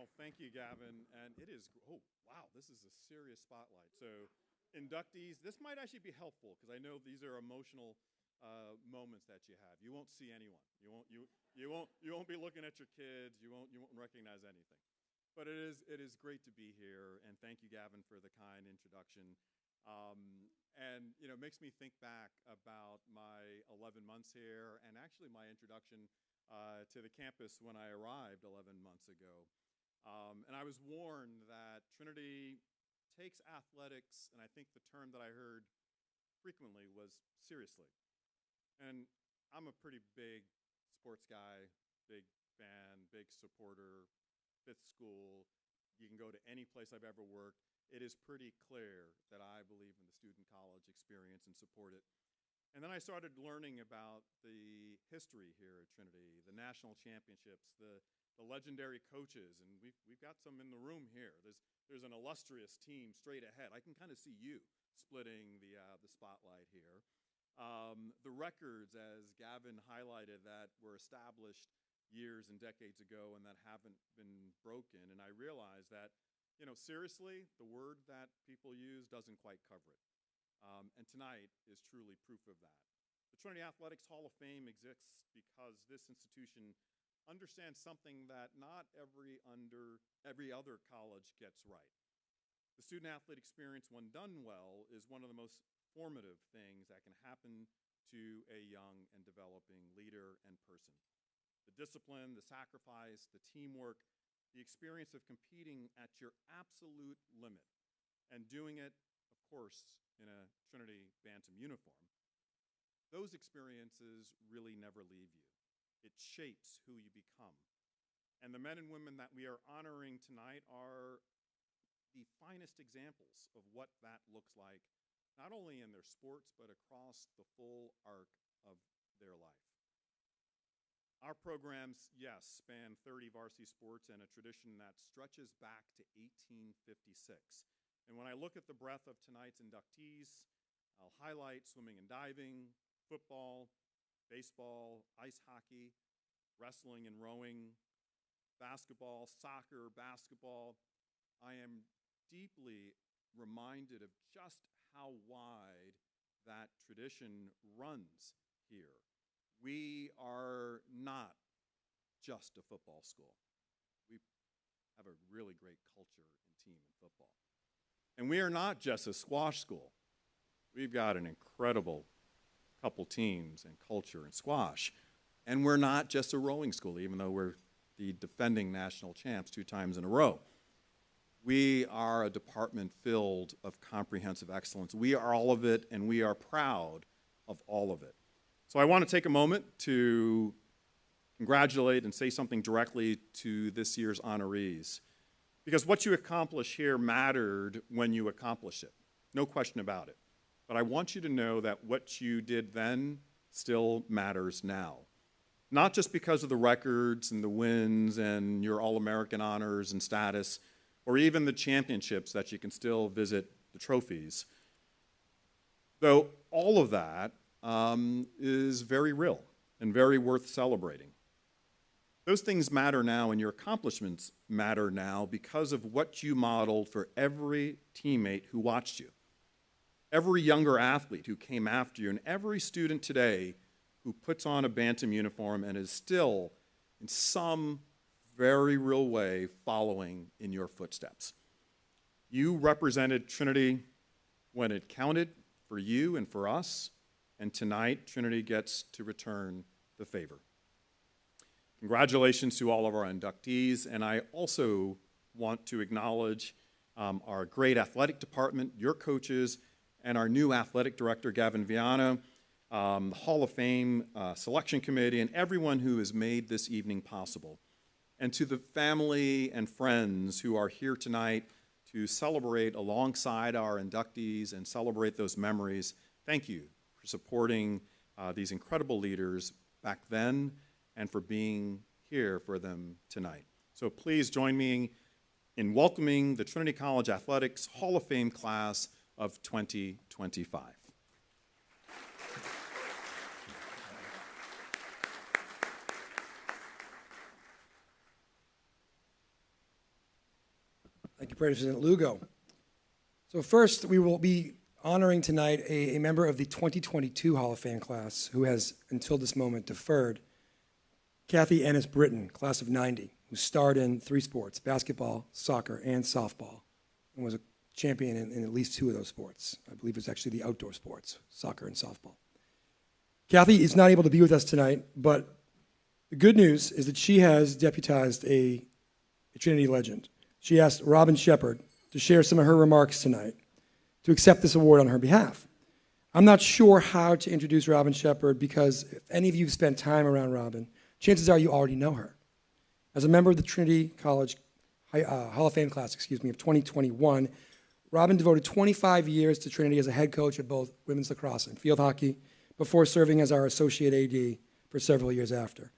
Well, thank you, Gavin. And it is, oh, wow, this is a serious spotlight. So inductees, this might actually be helpful because I know these are emotional moments that you have. You won't see anyone. You won't be looking at your kids. You won't recognize anything. But it is great to be here, and thank you, Gavin, for the kind introduction. And it makes me think back about my 11 months here, and actually my introduction to the campus when I arrived 11 months ago. And I was warned that Trinity takes athletics, and I think the term that I heard frequently was seriously. And I'm a pretty big sports guy, big fan, big supporter, fifth school. You can go to any place I've ever worked. It is pretty clear that I believe in the student college experience and support it. And then I started learning about the history here at Trinity, the national championships, the legendary coaches, and we've got some in the room here. There's an illustrious team straight ahead. I can kind of see you splitting the spotlight here. The records, as Gavin highlighted, that were established years and decades ago and that haven't been broken. And I realized that, seriously, the word that people use doesn't quite cover it. And tonight is truly proof of that. The Trinity Athletics Hall of Fame exists because this institution understands something that not every other college gets right. The student athlete experience, when done well, is one of the most formative things that can happen to a young and developing leader and person. The discipline, the sacrifice, the teamwork, the experience of competing at your absolute limit and doing it, of course, in a Trinity Bantam uniform, those experiences really never leave you. It shapes who you become. And the men and women that we are honoring tonight are the finest examples of what that looks like, not only in their sports, but across the full arc of their life. Our programs, yes, span 30 varsity sports and a tradition that stretches back to 1856. And when I look at the breadth of tonight's inductees, I'll highlight swimming and diving, football, baseball, ice hockey, wrestling and rowing, basketball, soccer, basketball. I am deeply reminded of just how wide that tradition runs here. We are not just a football school. We have a really great culture and team in football. And we are not just a squash school. We've got an incredible couple teams and culture in squash. And we're not just a rowing school, even though we're the defending national champs 2 times in a row. We are a department filled of comprehensive excellence. We are all of it, and we are proud of all of it. So I want to take a moment to congratulate and say something directly to this year's honorees. Because what you accomplish here mattered when you accomplished it. No question about it. But I want you to know that what you did then still matters now. Not just because of the records and the wins and your All-American honors and status, or even the championships that you can still visit the trophies. Though all of that is very real and very worth celebrating. Those things matter now, and your accomplishments matter now because of what you modeled for every teammate who watched you, every younger athlete who came after you, and every student today who puts on a Bantam uniform and is still, in some very real way, following in your footsteps. You represented Trinity when it counted for you and for us, and tonight Trinity gets to return the favor. Congratulations to all of our inductees, and I also want to acknowledge our great athletic department, your coaches, and our new athletic director, Gavin Viana, the Hall of Fame selection committee, and everyone who has made this evening possible. And to the family and friends who are here tonight to celebrate alongside our inductees and celebrate those memories, thank you for supporting these incredible leaders back then and for being here for them tonight. So please join me in welcoming the Trinity College Athletics Hall of Fame class of 2025. you, President Lugo. So first, we will be honoring tonight a member of the 2022 Hall of Fame class who has, until this moment, deferred. Kathy Ennis-Britton, class of '90, who starred in 3 sports, basketball, soccer, and softball, and was a champion in at least 2 of those sports. I believe it was actually the outdoor sports, soccer and softball. Kathy is not able to be with us tonight, but the good news is that she has deputized a Trinity legend. She asked Robin Shepard to share some of her remarks tonight to accept this award on her behalf. I'm not sure how to introduce Robin Shepard because if any of you have spent time around Robin, chances are you already know her. As a member of the Trinity College Hall of Fame class, of 2021, Robin devoted 25 years to Trinity as a head coach of both women's lacrosse and field hockey before serving as our associate AD for several years after.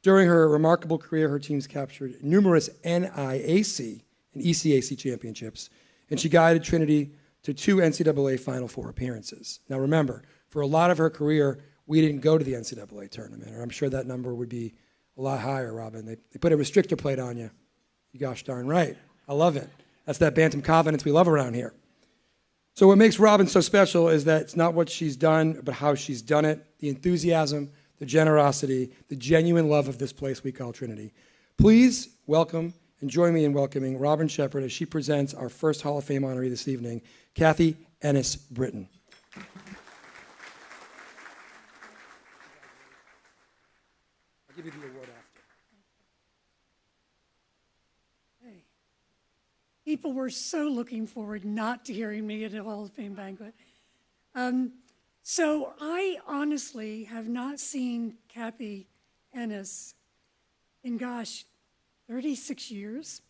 During her remarkable career, her teams captured numerous NIAC and ECAC championships, and she guided Trinity to 2 NCAA Final Four appearances. Now remember, for a lot of her career, we didn't go to the NCAA tournament, or I'm sure that number would be a lot higher, Robin. They put a restrictor plate on you. You gosh darn right. I love it. That's that bantam confidence we love around here. So what makes Robin so special is that it's not what she's done, but how she's done it, the enthusiasm, the generosity, the genuine love of this place we call Trinity. Please welcome and join me in welcoming Robin Shepard as she presents our first Hall of Fame honoree this evening, Kathy Ennis-Britton. I'll give you the award after. Hey. People were so looking forward not to hearing me at a Hall of Fame banquet. So I honestly have not seen Kathy Ennis in, 36 years.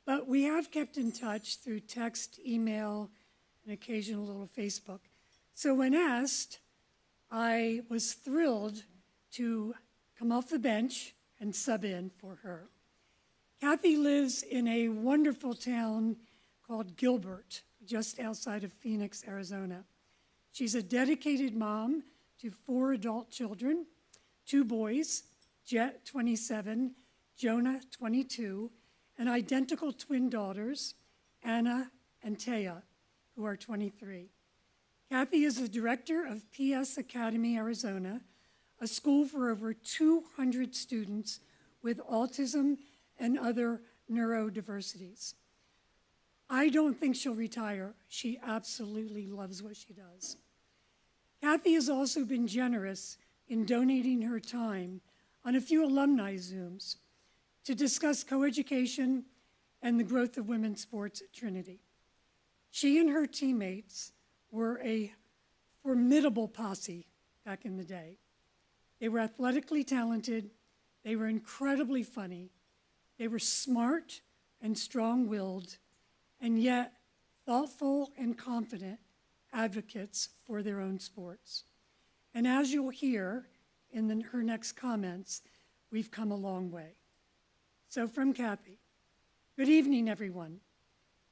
But we have kept in touch through text, email, and occasional little Facebook. So when asked, I was thrilled to come off the bench and sub in for her. Kathy lives in a wonderful town called Gilbert, just outside of Phoenix, Arizona. She's a dedicated mom to 4 adult children, 2 boys, Jet, 27, Jonah, 22, and identical twin daughters, Anna and Taya, who are 23. Kathy is the director of PS Academy, Arizona, a school for over 200 students with autism and other neurodiversities. I don't think she'll retire. She absolutely loves what she does. Kathy has also been generous in donating her time on a few alumni Zooms to discuss coeducation and the growth of women's sports at Trinity. She and her teammates were a formidable posse back in the day. They were athletically talented, they were incredibly funny, they were smart and strong-willed, and yet thoughtful and confident advocates for their own sports. And as you'll hear in her next comments, we've come a long way. So from Kathy, good evening, everyone.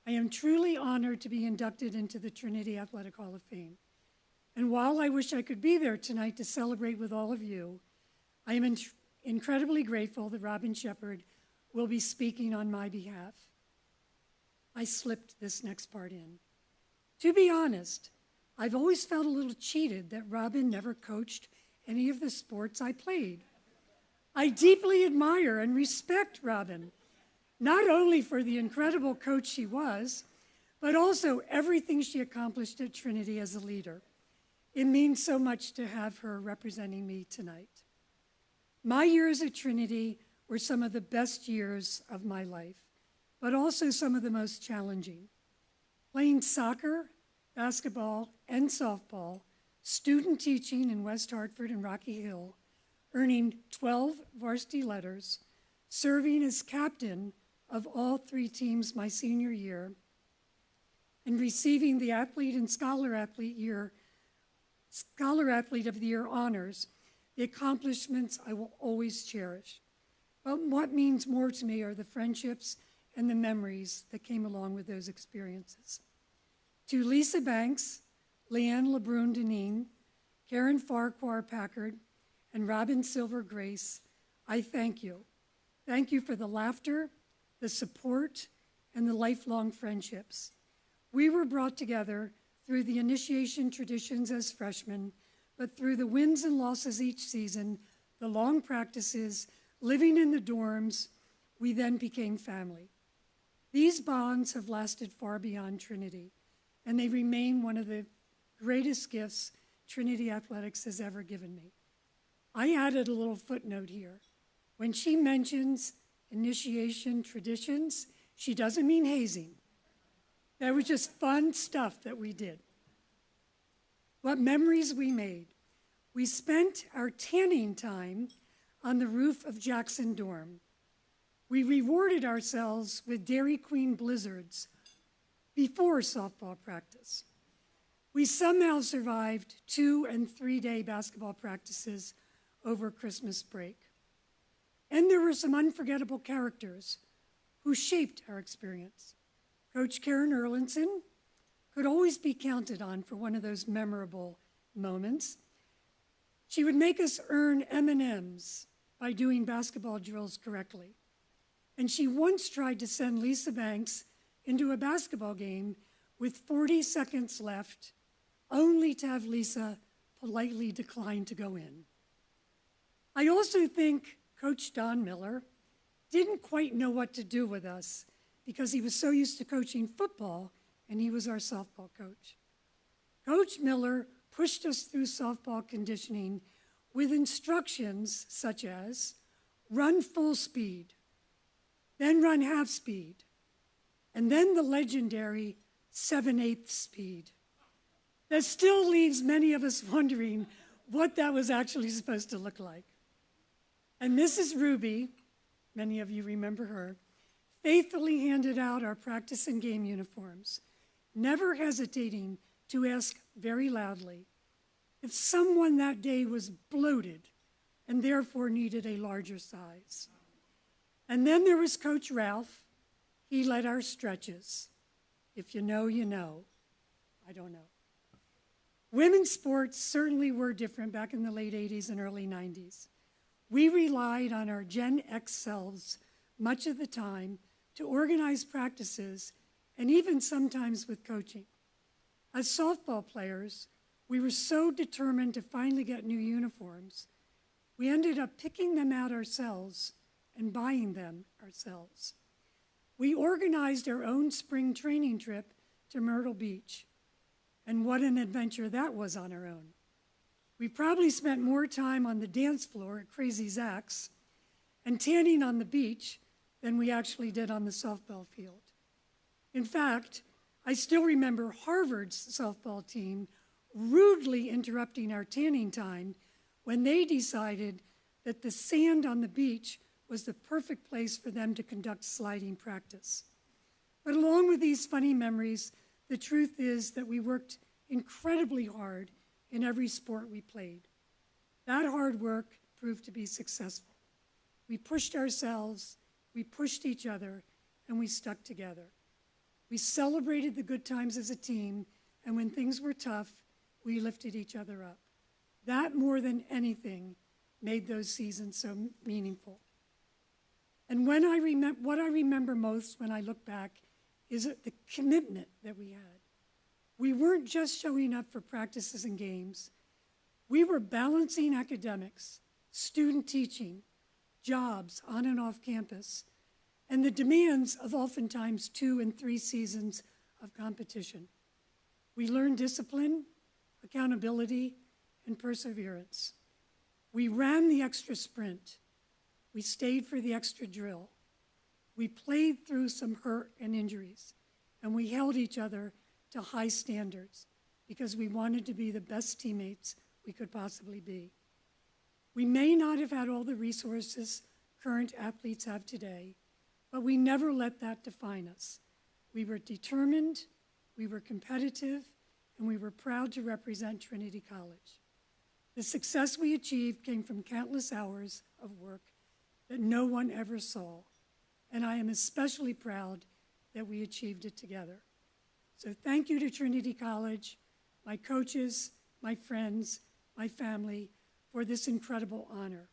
I am truly honored to be inducted into the Trinity Athletic Hall of Fame. And while I wish I could be there tonight to celebrate with all of you, I am incredibly grateful that Robin Shepard will be speaking on my behalf. I slipped this next part in. To be honest, I've always felt a little cheated that Robin never coached any of the sports I played. I deeply admire and respect Robin, not only for the incredible coach she was, but also everything she accomplished at Trinity as a leader. It means so much to have her representing me tonight. My years at Trinity were some of the best years of my life, but also some of the most challenging. Playing soccer, basketball, and softball, student teaching in West Hartford and Rocky Hill, earning 12 varsity letters, serving as captain of all 3 teams my senior year, and receiving the Athlete and Scholar Athlete of the Year honors, the accomplishments I will always cherish. But what means more to me are the friendships and the memories that came along with those experiences. To Lisa Banks, Leanne LeBrun-Deneen, Karen Farquhar Packard, and Robin Silver Grace, I thank you. Thank you for the laughter, the support, and the lifelong friendships. We were brought together through the initiation traditions as freshmen, but through the wins and losses each season, the long practices, living in the dorms, we then became family. These bonds have lasted far beyond Trinity, and they remain one of the greatest gifts Trinity Athletics has ever given me. I added a little footnote here. When she mentions initiation traditions, she doesn't mean hazing. That was just fun stuff that we did. What memories we made. We spent our tanning time on the roof of Jackson Dorm. We rewarded ourselves with Dairy Queen blizzards before softball practice. We somehow survived 2- and 3-day basketball practices over Christmas break. And there were some unforgettable characters who shaped our experience. Coach Karen Erlinson could always be counted on for one of those memorable moments. She would make us earn M&Ms by doing basketball drills correctly. And she once tried to send Lisa Banks into a basketball game with 40 seconds left, only to have Lisa politely decline to go in. I also think Coach Don Miller didn't quite know what to do with us because he was so used to coaching football and he was our softball coach. Coach Miller pushed us through softball conditioning with instructions such as run full speed, then run half speed, and then the legendary 7/8 speed. That still leaves many of us wondering what that was actually supposed to look like. And Mrs. Ruby, many of you remember her, faithfully handed out our practice and game uniforms, never hesitating to ask very loudly if someone that day was bloated and therefore needed a larger size. And then there was Coach Ralph. He led our stretches. If you know, you know. I don't know. Women's sports certainly were different back in the late 80s and early 90s. We relied on our Gen X selves much of the time to organize practices and even sometimes with coaching. As softball players, we were so determined to finally get new uniforms, we ended up picking them out ourselves and buying them ourselves. We organized our own spring training trip to Myrtle Beach, and what an adventure that was on our own. We probably spent more time on the dance floor at Crazy Zach's and tanning on the beach than we actually did on the softball field. In fact, I still remember Harvard's softball team rudely interrupting our tanning time when they decided that the sand on the beach was the perfect place for them to conduct sliding practice. But along with these funny memories, the truth is that we worked incredibly hard in every sport we played. That hard work proved to be successful. We pushed ourselves, we pushed each other, and we stuck together. We celebrated the good times as a team, and when things were tough, we lifted each other up. That, more than anything, made those seasons so meaningful. And what I remember most when I look back is the commitment that we had. We weren't just showing up for practices and games. We were balancing academics, student teaching, jobs on and off campus, and the demands of oftentimes 2 and 3 seasons of competition. We learned discipline, accountability, and perseverance. We ran the extra sprint. We stayed for the extra drill. We played through some hurt and injuries, and we held each other to high standards because we wanted to be the best teammates we could possibly be. We may not have had all the resources current athletes have today, but we never let that define us. We were determined, we were competitive, and we were proud to represent Trinity College. The success we achieved came from countless hours of work that no one ever saw, and I am especially proud that we achieved it together. So thank you to Trinity College, my coaches, my friends, my family, for this incredible honor.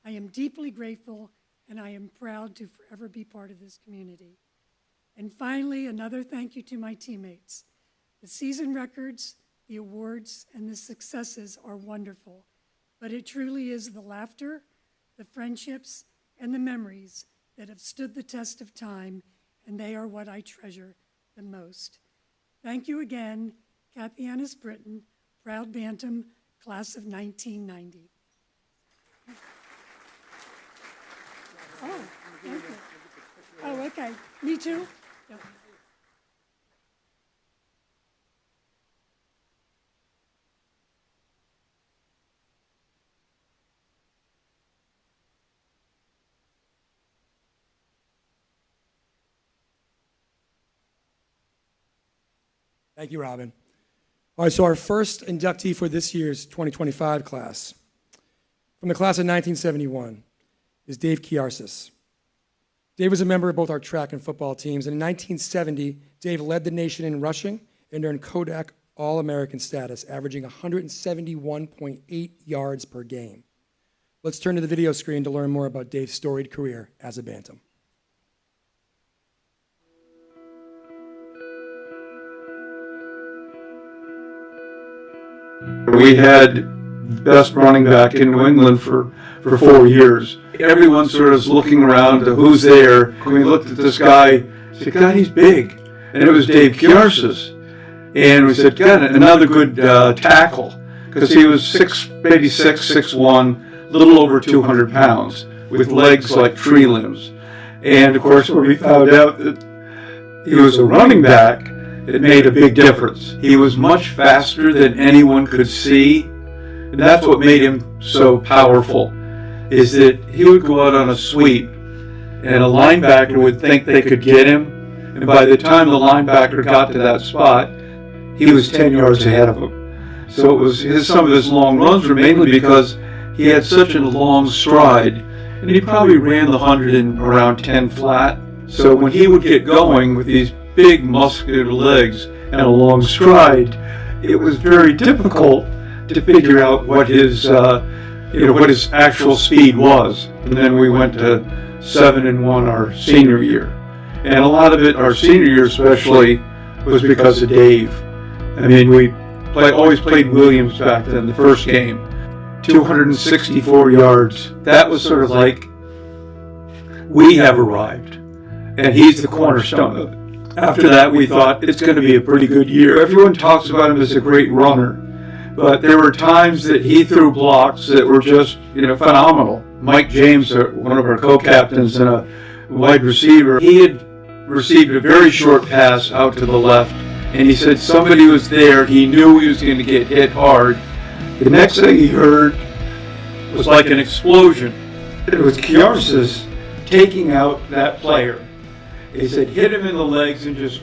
I am deeply grateful, and I am proud to forever be part of this community. And finally, another thank you to my teammates. The season records, the awards, and the successes are wonderful, but it truly is the laughter, the friendships, and the memories that have stood the test of time, and they are what I treasure the most. Thank you again, Kathy Ennis Britton, proud Bantam, class of 1990. Oh, thank you. Oh, okay. Me too? Yeah. Thank you, Robin. All right, so our first inductee for this year's 2025 class, from the class of 1971, is Dave Kiarsis. Dave was a member of both our track and football teams, and in 1970, Dave led the nation in rushing and earned Kodak All-American status, averaging 171.8 yards per game. Let's turn to the video screen to learn more about Dave's storied career as a Bantam. We had the best running back in New England for 4 years. Everyone sort of was looking around to who's there. We looked at this guy, said, God, he's big. And it was Dave Kiarsis. And we said, God, another good tackle. Because he was 6'1", little over 200 pounds, with legs like tree limbs. And of course, when we found out that he was a running back, it made a big difference. He was much faster than anyone could see. And that's what made him so powerful, is that he would go out on a sweep, and a linebacker would think they could get him. And by the time the linebacker got to that spot, he was 10 yards ahead of him. So it was some of his long runs were mainly because he had such a long stride, and he probably ran the 100 in around 10 flat. So when he would get going with these big muscular legs and a long stride, it was very difficult to figure out what his what his actual speed was. And then we went to 7-1 our senior year, and a lot of it, our senior year especially, was because of Dave. I mean, we always played Williams back then. The first game, 264 yards. That was sort of like, we have arrived, and he's the cornerstone of it. After that, we thought it's going to be a pretty good year. Everyone talks about him as a great runner, but there were times that he threw blocks that were just, phenomenal. Mike James, one of our co-captains and a wide receiver, he had received a very short pass out to the left, and he said somebody was there. He knew he was going to get hit hard. The next thing he heard was like an explosion. It was Kiarsis taking out that player. He said, hit him in the legs and just,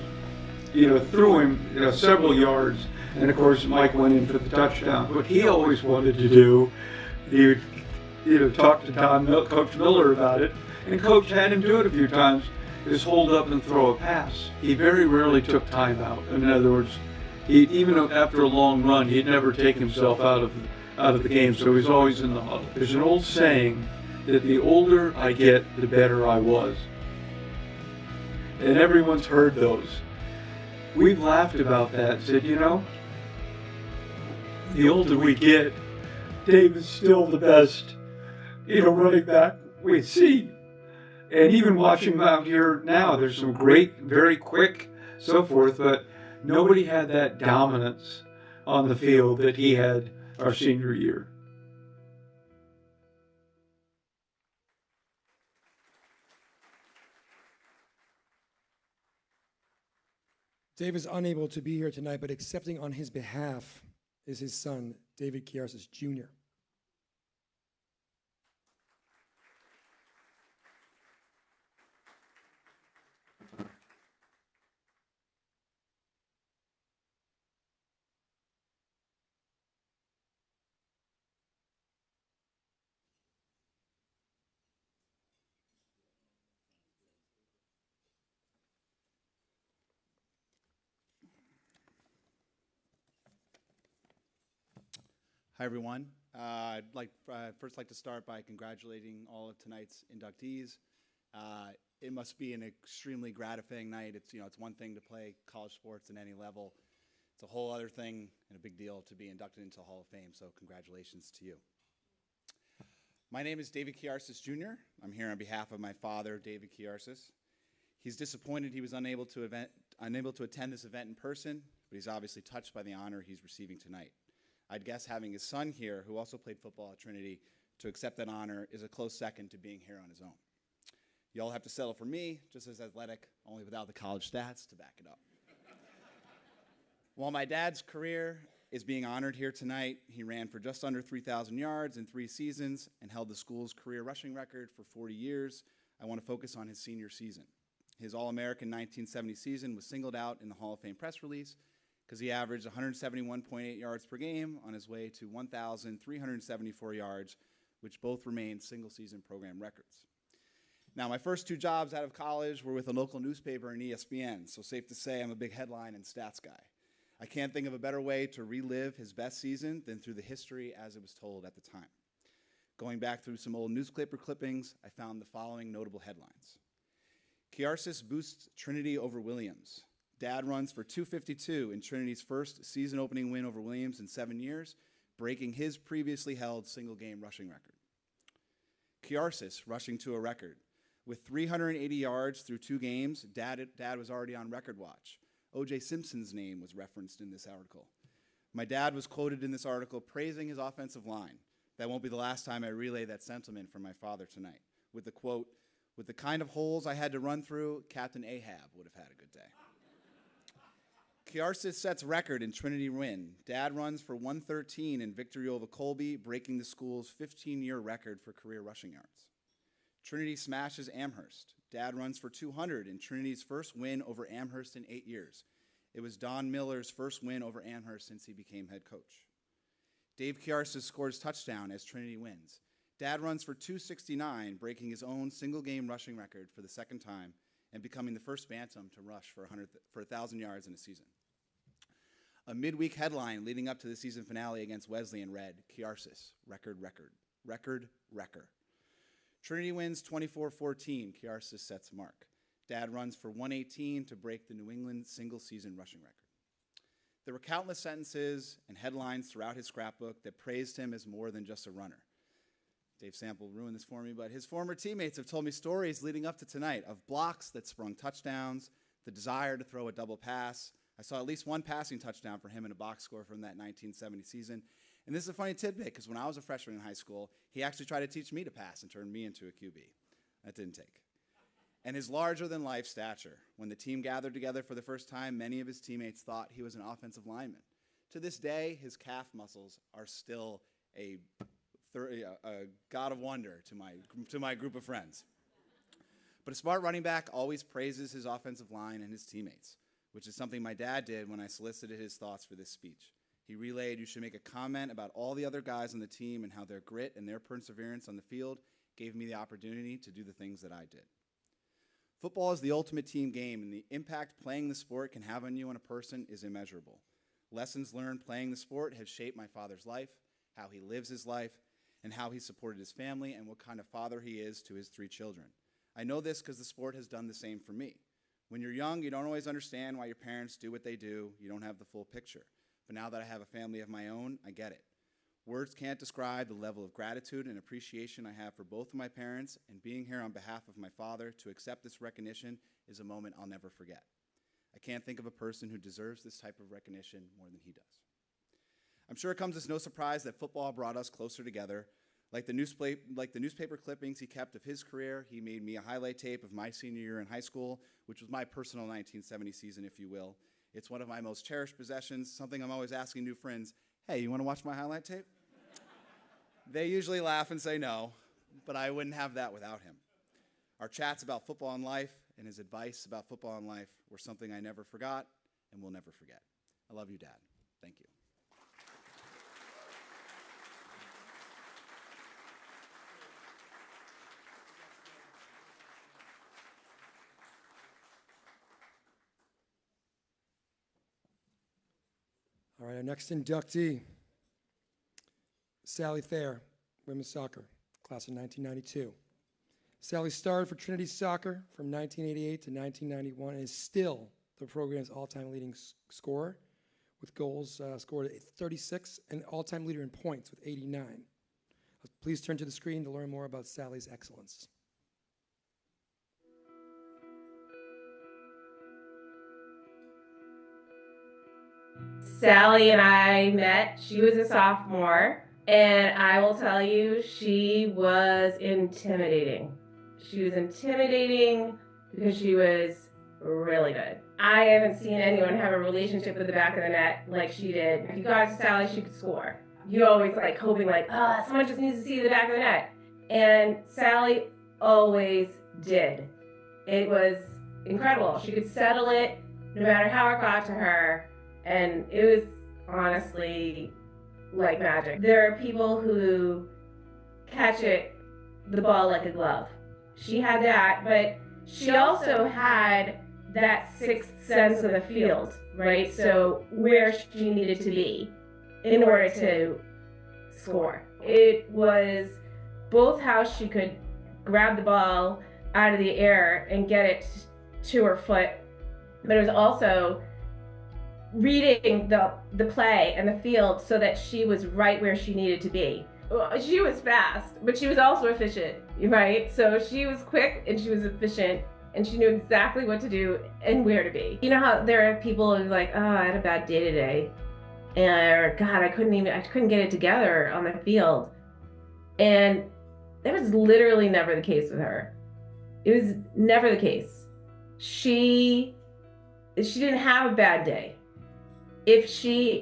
threw him, several yards. And of course, Mike went in for the touchdown. What he always wanted to do, he would, talk to Coach Miller about it. And Coach had him do it a few times, is hold up and throw a pass. He very rarely took time out. In other words, even after a long run, he'd never take himself out of the game, so he was always in the huddle. There's an old saying that the older I get, the better I was. And everyone's heard those. We've laughed about that and said, the older we get, Dave is still the best, running back we've seen. And even watching him out here now, there's some great, very quick, so forth, but nobody had that dominance on the field that he had our senior year. Dave is unable to be here tonight, but accepting on his behalf is his son, David Kiarsis Jr. Hi, everyone. I'd first like to start by congratulating all of tonight's inductees. it must be an extremely gratifying night. It's one thing to play college sports at any level. It's a whole other thing and a big deal to be inducted into the Hall of Fame, so congratulations to you. My name is David Kiarsis Jr. I'm here on behalf of my father, David Kiarsis. He's disappointed he was unable to attend this event in person, but he's obviously touched by the honor he's receiving tonight. I'd guess having his son here, who also played football at Trinity, to accept that honor is a close second to being here on his own. Y'all have to settle for me, just as athletic, only without the college stats to back it up. While my dad's career is being honored here tonight, he ran for just under 3,000 yards in 3 seasons and held the school's career rushing record for 40 years. I want to focus on his senior season. His All-American 1970 season was singled out in the Hall of Fame press release because he averaged 171.8 yards per game on his way to 1,374 yards, which both remain single-season program records. Now, my first 2 jobs out of college were with a local newspaper and ESPN, so safe to say I'm a big headline and stats guy. I can't think of a better way to relive his best season than through the history as it was told at the time. Going back through some old newspaper clippings, I found the following notable headlines. Kiarsis boosts Trinity over Williams. Dad runs for 252 in Trinity's first season opening win over Williams in 7 years, breaking his previously held single-game rushing record. Kiarsis rushing to a record. With 380 yards through 2 games, Dad was already on record watch. O.J. Simpson's name was referenced in this article. My dad was quoted in this article praising his offensive line. That won't be the last time I relay that sentiment from my father tonight. With the quote, "With the kind of holes I had to run through, Captain Ahab would have had a good day." Kiarsis sets record in Trinity win. Dad runs for 113 in victory over Colby, breaking the school's 15-year record for career rushing yards. Trinity smashes Amherst. Dad runs for 200 in Trinity's first win over Amherst in 8 years. It was Don Miller's first win over Amherst since he became head coach. Dave Kiarsis scores touchdown as Trinity wins. Dad runs for 269, breaking his own single-game rushing record for the second time and becoming the first Bantam to rush for 1,000 yards in a season. A midweek headline leading up to the season finale against Wesleyan read, Kiarsis, record. Trinity wins 24-14. Kiarsis sets mark. Dad runs for 118 to break the New England single-season rushing record. There were countless sentences and headlines throughout his scrapbook that praised him as more than just a runner. Dave Sample ruined this for me, but his former teammates have told me stories leading up to tonight of blocks that sprung touchdowns, the desire to throw a double pass. I saw at least 1 passing touchdown for him in a box score from that 1970 season. And this is a funny tidbit, because when I was a freshman in high school, he actually tried to teach me to pass and turn me into a QB. That didn't take. And his larger-than-life stature. When the team gathered together for the first time, many of his teammates thought he was an offensive lineman. To this day, his calf muscles are still a god of wonder to my group of friends. But a smart running back always praises his offensive line and his teammates, which is something my dad did when I solicited his thoughts for this speech. He relayed, "You should make a comment about all the other guys on the team and how their grit and their perseverance on the field gave me the opportunity to do the things that I did." Football is the ultimate team game, and the impact playing the sport can have on you and a person is immeasurable. Lessons learned playing the sport have shaped my father's life, how he lives his life, and how he supported his family, and what kind of father he is to his 3 children. I know this because the sport has done the same for me. When you're young, you don't always understand why your parents do what they do. You don't have the full picture. But now that I have a family of my own, I get it. Words can't describe the level of gratitude and appreciation I have for both of my parents, and being here on behalf of my father to accept this recognition is a moment I'll never forget. I can't think of a person who deserves this type of recognition more than he does. I'm sure it comes as no surprise that football brought us closer together. Like the newspaper clippings he kept of his career, he made me a highlight tape of my senior year in high school, which was my personal 1970 season, if you will. It's one of my most cherished possessions, something I'm always asking new friends, "Hey, you want to watch my highlight tape?" They usually laugh and say no, but I wouldn't have that without him. Our chats about football and life and his advice about football and life were something I never forgot and will never forget. I love you, Dad. Thank you. All right, our next inductee, Sally Thayer, women's soccer, class of 1992. Sally started for Trinity Soccer from 1988 to 1991 and is still the program's all-time leading scorer with goals scored at 36 and all-time leader in points with 89. Please turn to the screen to learn more about Sally's excellence. Sally and I met, she was a sophomore, and I will tell you, she was intimidating. She was intimidating because she was really good. I haven't seen anyone have a relationship with the back of the net like she did. If you got to Sally, she could score. You always like hoping like, oh, someone just needs to see the back of the net. And Sally always did. It was incredible. She could settle it no matter how it got to her. And it was honestly like magic. There are people who catch the ball like a glove. She had that, but she also had that sixth sense of the field, right? So where she needed to be in order to score. It was both how she could grab the ball out of the air and get it to her foot, but it was also reading the play and the field so that she was right where she needed to be. She was fast, but she was also efficient, right? So she was quick and she was efficient and she knew exactly what to do and where to be. You know how there are people who are like, oh, I had a bad day today. Or God, I couldn't get it together on the field. And that was literally never the case with her. It was never the case. She didn't have a bad day.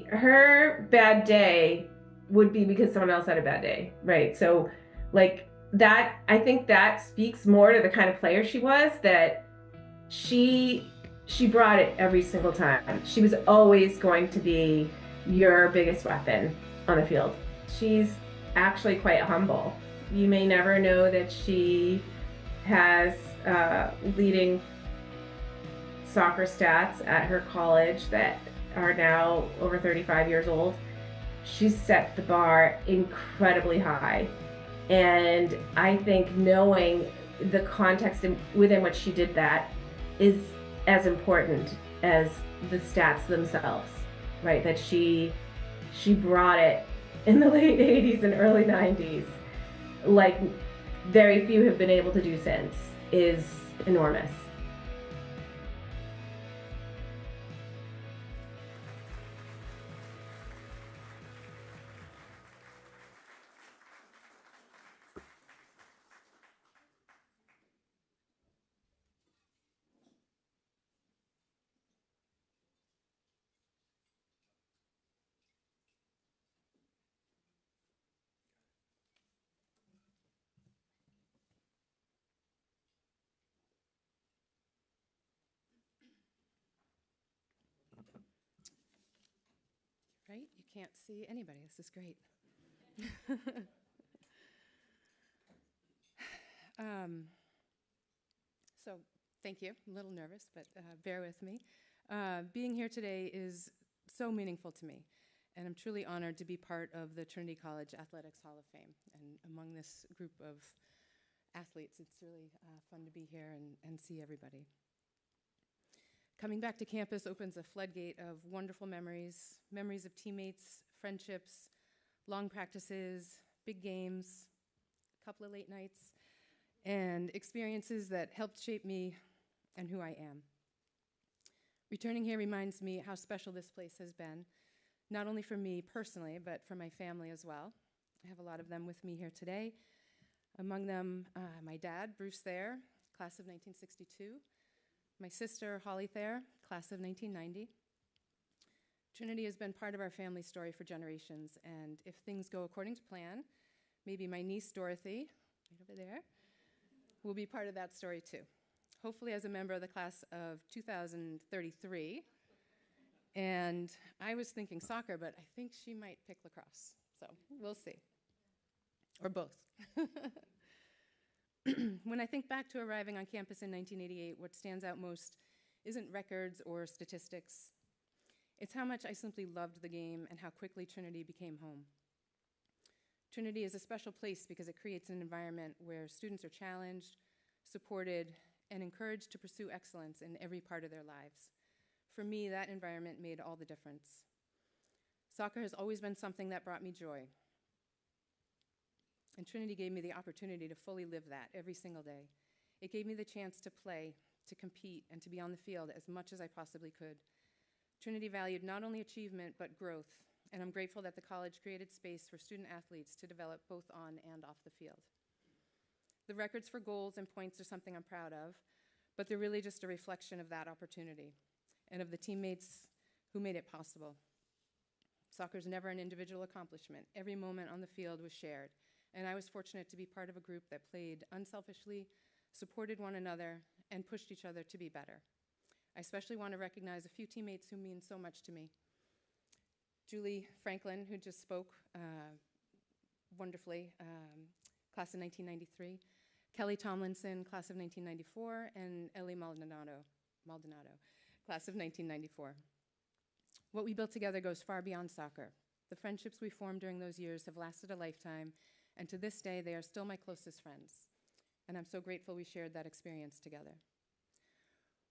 Her bad day would be because someone else had a bad day, right? So like that, I think that speaks more to the kind of player she was, that she brought it every single time. She was always going to be your biggest weapon on the field. She's actually quite humble. You may never know that she has leading soccer stats at her college that are now over 35 years old. She's set the bar incredibly high. And I think knowing the context within which she did that is as important as the stats themselves, right? That she brought it in the late 80s and early 90s like very few have been able to do since is enormous. Right? You can't see anybody. This is great. So thank you. I'm a little nervous, but bear with me. Being here today is so meaningful to me, and I'm truly honored to be part of the Trinity College Athletics Hall of Fame. And among this group of athletes, it's really fun to be here and see everybody. Coming back to campus opens a floodgate of wonderful memories, memories of teammates, friendships, long practices, big games, a couple of late nights, and experiences that helped shape me and who I am. Returning here reminds me how special this place has been, not only for me personally, but for my family as well. I have a lot of them with me here today. Among them, my dad, Bruce Thayer, class of 1962. My sister, Holly Thayer, class of 1990. Trinity has been part of our family story for generations, and if things go according to plan, maybe my niece, Dorothy, right over there, will be part of that story too. Hopefully as a member of the class of 2033. And I was thinking soccer, but I think she might pick lacrosse, so we'll see. Or both. When I think back to arriving on campus in 1988, what stands out most isn't records or statistics. It's how much I simply loved the game and how quickly Trinity became home. Trinity is a special place because it creates an environment where students are challenged, supported, and encouraged to pursue excellence in every part of their lives. For me, that environment made all the difference. Soccer has always been something that brought me joy, and Trinity gave me the opportunity to fully live that every single day. It gave me the chance to play, to compete, and to be on the field as much as I possibly could. Trinity valued not only achievement, but growth, and I'm grateful that the college created space for student athletes to develop both on and off the field. The records for goals and points are something I'm proud of, but they're really just a reflection of that opportunity and of the teammates who made it possible. Soccer is never an individual accomplishment. Every moment on the field was shared, and I was fortunate to be part of a group that played unselfishly, supported one another, and pushed each other to be better. I especially want to recognize a few teammates who mean so much to me. Julie Franklin, who just spoke wonderfully, class of 1993. Kelly Tomlinson, class of 1994, and Ellie Maldonado, class of 1994. What we built together goes far beyond soccer. The friendships we formed during those years have lasted a lifetime, and to this day, they are still my closest friends. And I'm so grateful we shared that experience together.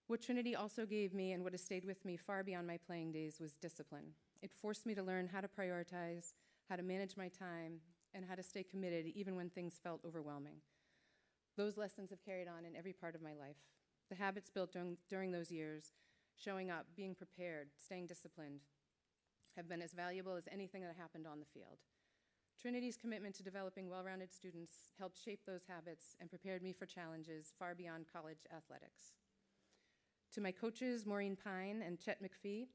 What Trinity also gave me, and what has stayed with me far beyond my playing days, was discipline. It forced me to learn how to prioritize, how to manage my time, and how to stay committed even when things felt overwhelming. Those lessons have carried on in every part of my life. The habits built during those years, showing up, being prepared, staying disciplined, have been as valuable as anything that happened on the field. Trinity's commitment to developing well-rounded students helped shape those habits and prepared me for challenges far beyond college athletics. To my coaches, Maureen Pine and Chet McPhee,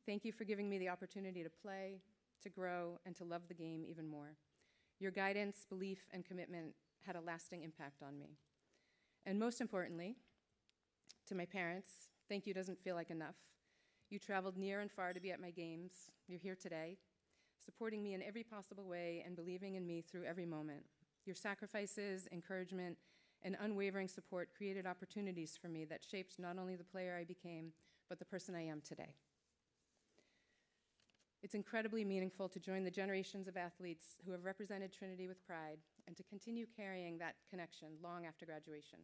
thank you for giving me the opportunity to play, to grow, and to love the game even more. Your guidance, belief, and commitment had a lasting impact on me. And most importantly, to my parents, thank you doesn't feel like enough. You traveled near and far to be at my games. You're here today, supporting me in every possible way and believing in me through every moment. Your sacrifices, encouragement, and unwavering support created opportunities for me that shaped not only the player I became, but the person I am today. It's incredibly meaningful to join the generations of athletes who have represented Trinity with pride and to continue carrying that connection long after graduation.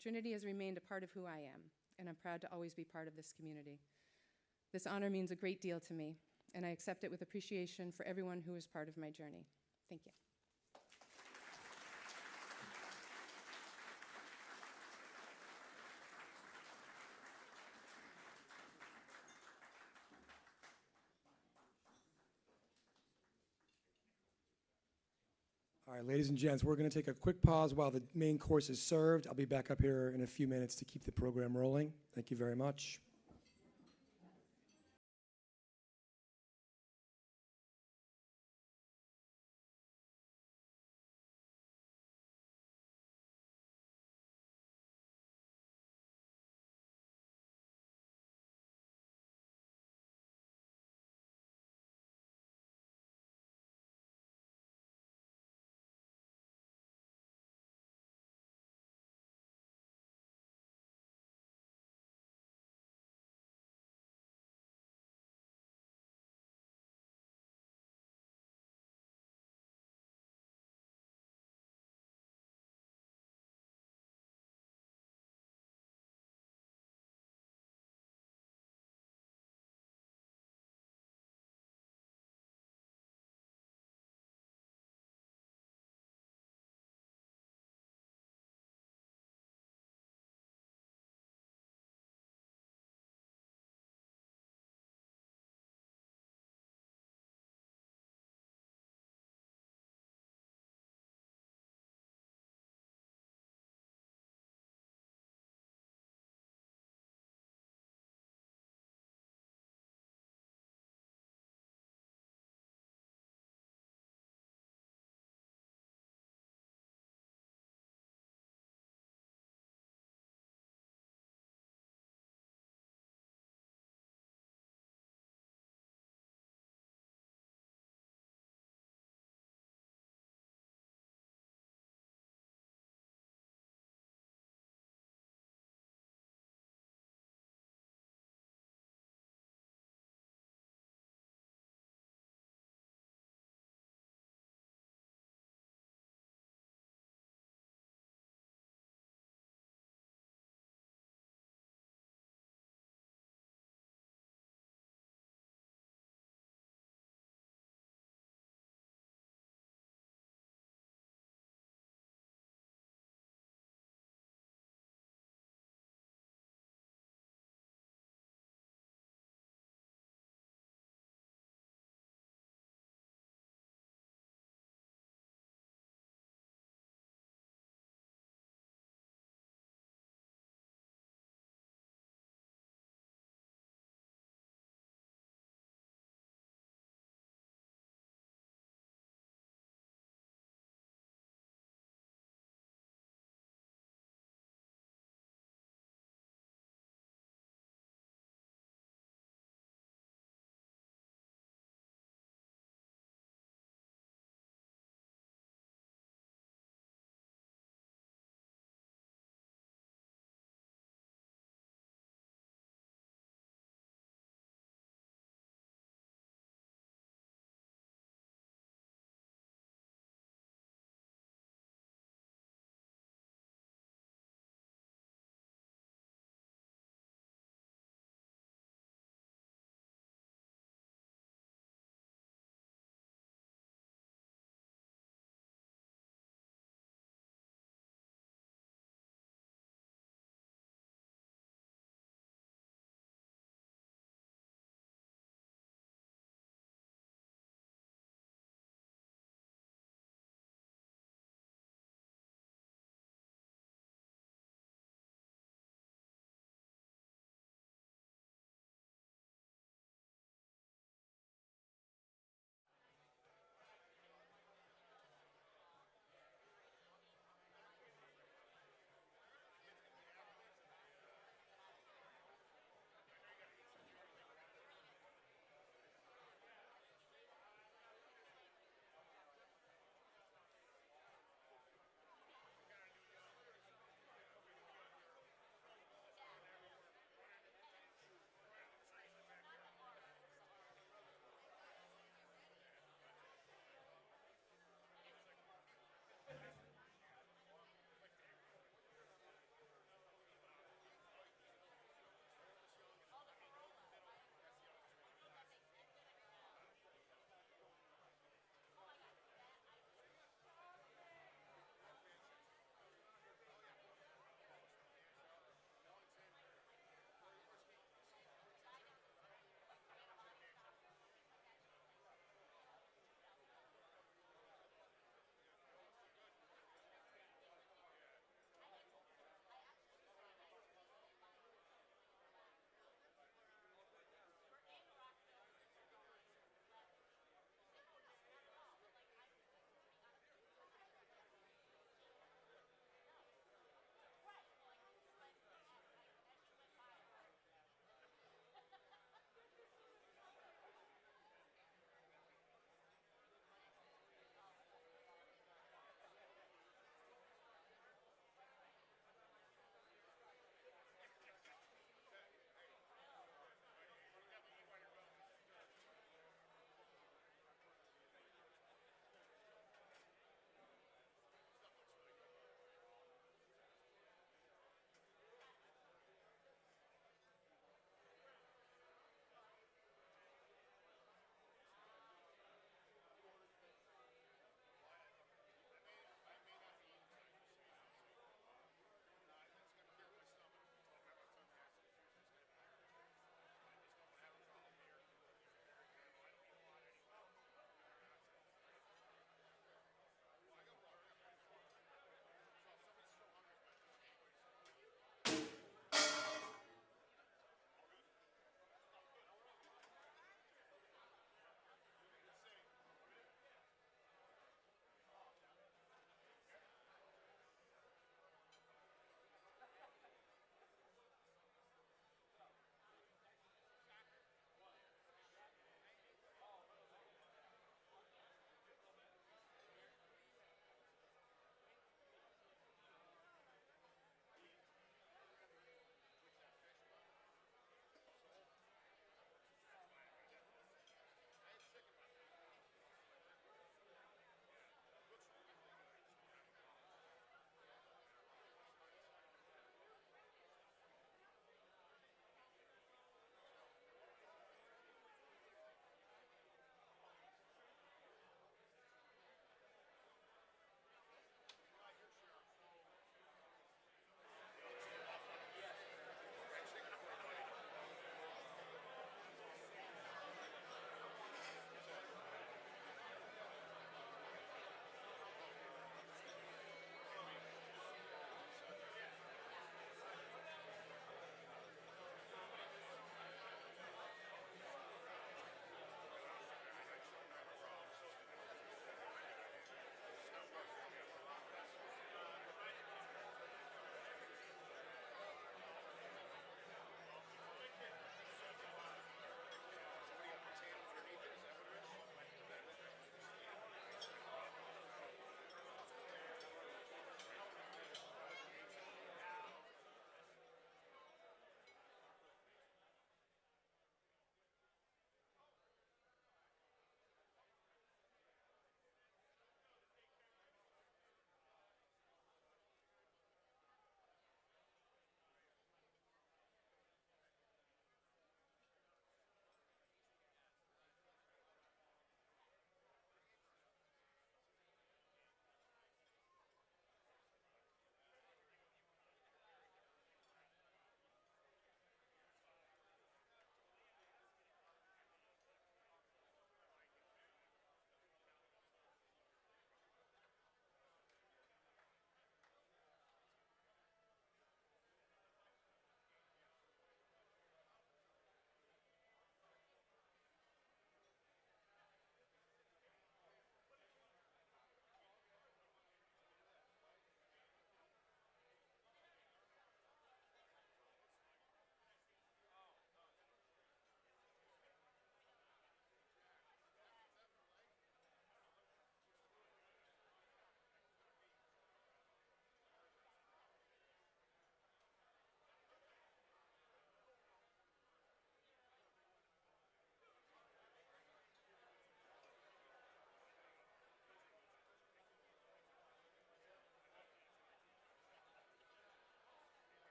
Trinity has remained a part of who I am, and I'm proud to always be part of this community. This honor means a great deal to me, and I accept it with appreciation for everyone who is part of my journey. Thank you. All right, ladies and gents, we're going to take a quick pause while the main course is served. I'll be back up here in a few minutes to keep the program rolling. Thank you very much.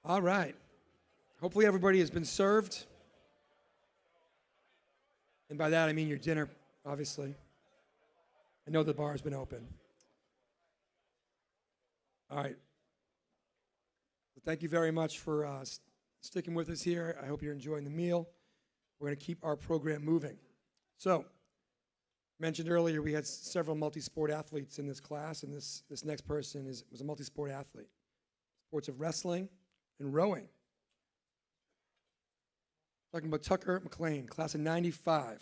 All right. Hopefully everybody has been served. And by that I mean your dinner, obviously. I know the bar has been open. All right. Well, thank you very much for sticking with us here. I hope you're enjoying the meal. We're going to keep our program moving. So, mentioned earlier, we had several multi-sport athletes in this class, and this next person was a multi-sport athlete. Sports of wrestling and rowing. Talking about Tucker McLean, class of 95.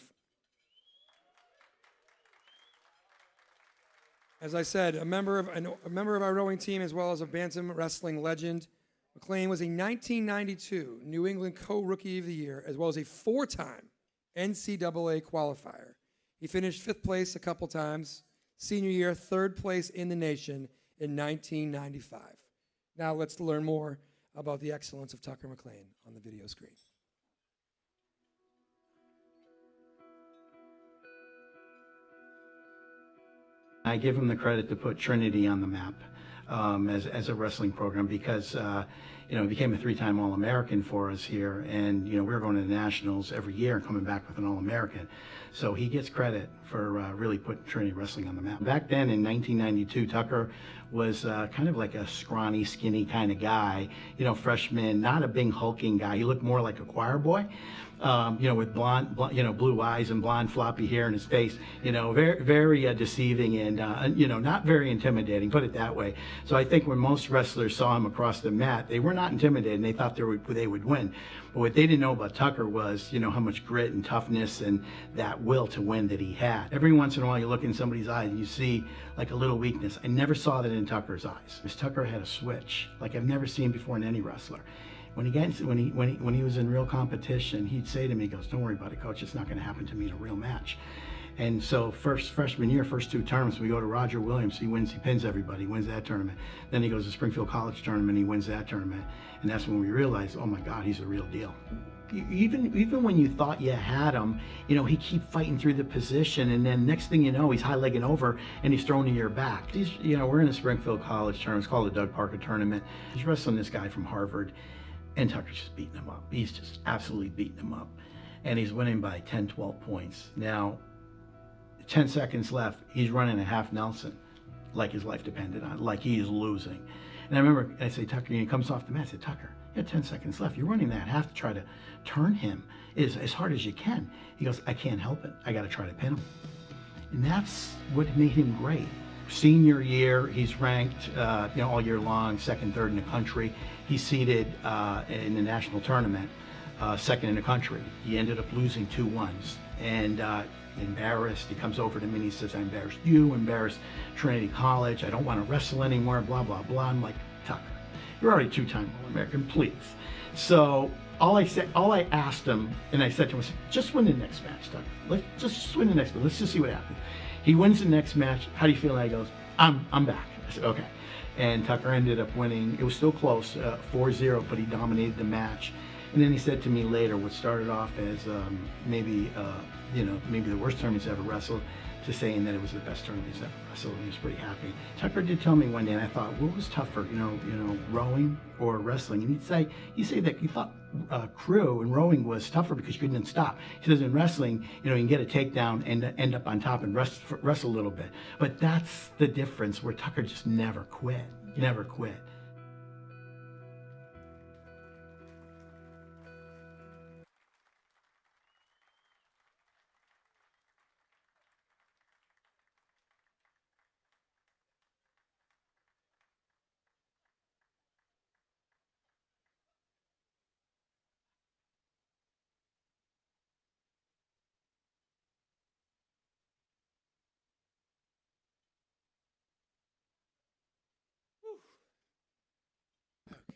As I said, a member of our rowing team as well as a bantam wrestling legend. McLean was a 1992 New England Co-Rookie of the Year as well as a 4-time NCAA qualifier. He finished 5th place a couple times. Senior year, 3rd place in the nation in 1995. Now let's learn more about the excellence of Tucker McLean on the video screen. I give him the credit to put Trinity on the map as a wrestling program because, he became a 3-time All-American for us here, and, we were going to the Nationals every year and coming back with an All-American. So he gets credit for really putting Trinity Wrestling on the map. Back then in 1992, Tucker was kind of like a scrawny, skinny kind of guy, freshman, not a big hulking guy. He looked more like a choir boy. With blonde, blue eyes and blonde floppy hair in his face, very, very deceiving and, not very intimidating, put it that way. So I think when most wrestlers saw him across the mat, they were not intimidated and they thought they would win. But what they didn't know about Tucker was, how much grit and toughness and that will to win that he had. Every once in a while you look in somebody's eyes and you see like a little weakness. I never saw that in Tucker's eyes. Because Tucker had a switch like I've never seen before in any wrestler. When he was in real competition, he'd say to me, he goes, "Don't worry about it, coach. It's not going to happen to me in a real match." And so freshman year, first 2 tournaments, we go to Roger Williams. He pins everybody, wins that tournament. Then he goes to Springfield College tournament, he wins that tournament. And that's when we realized, oh my God, he's a real deal. Even when you thought you had him, he keep fighting through the position, and then next thing you know, he's high-legging over and he's thrown to your back. We're in a Springfield College tournament. It's called the Doug Parker tournament. He's wrestling this guy from Harvard. And Tucker's just beating him up. He's just absolutely beating him up. And he's winning by 10, 12 points. Now, 10 seconds left, he's running a half Nelson like his life depended on it, like he is losing. And I remember, I say, Tucker, he comes off the mat, I said, Tucker, you got 10 seconds left. You're running that half to try to turn him as hard as you can. He goes, I can't help it. I got to try to pin him. And that's what made him great. Senior year, he's ranked, all year long, 2nd, 3rd in the country. He's seeded in the national tournament, 2nd in the country. He ended up losing 2-1s and embarrassed. He comes over to me and he says, "I embarrassed you, embarrassed Trinity College. I don't want to wrestle anymore, blah, blah, blah." I'm like, Tucker, you're already 2-time All-American, please. So all I asked him, and I said to him, I said, just win the next match, Tucker. Let's just win the next one. Let's just see what happens. He wins the next match. How do you feel? And he goes, I'm back. I said, okay. And Tucker ended up winning. It was still close, 4-0, but he dominated the match. And then he said to me later, what started off as maybe the worst tournament he's ever wrestled, to saying that it was the best tournament he's ever wrestled, and he was pretty happy. Tucker did tell me one day, and I thought, what was tougher, rowing or wrestling? And he'd say that he thought crew and rowing was tougher because you couldn't stop. He says in wrestling, you can get a takedown and end up on top and wrestle a little bit. But that's the difference, where Tucker just never quit. Never quit.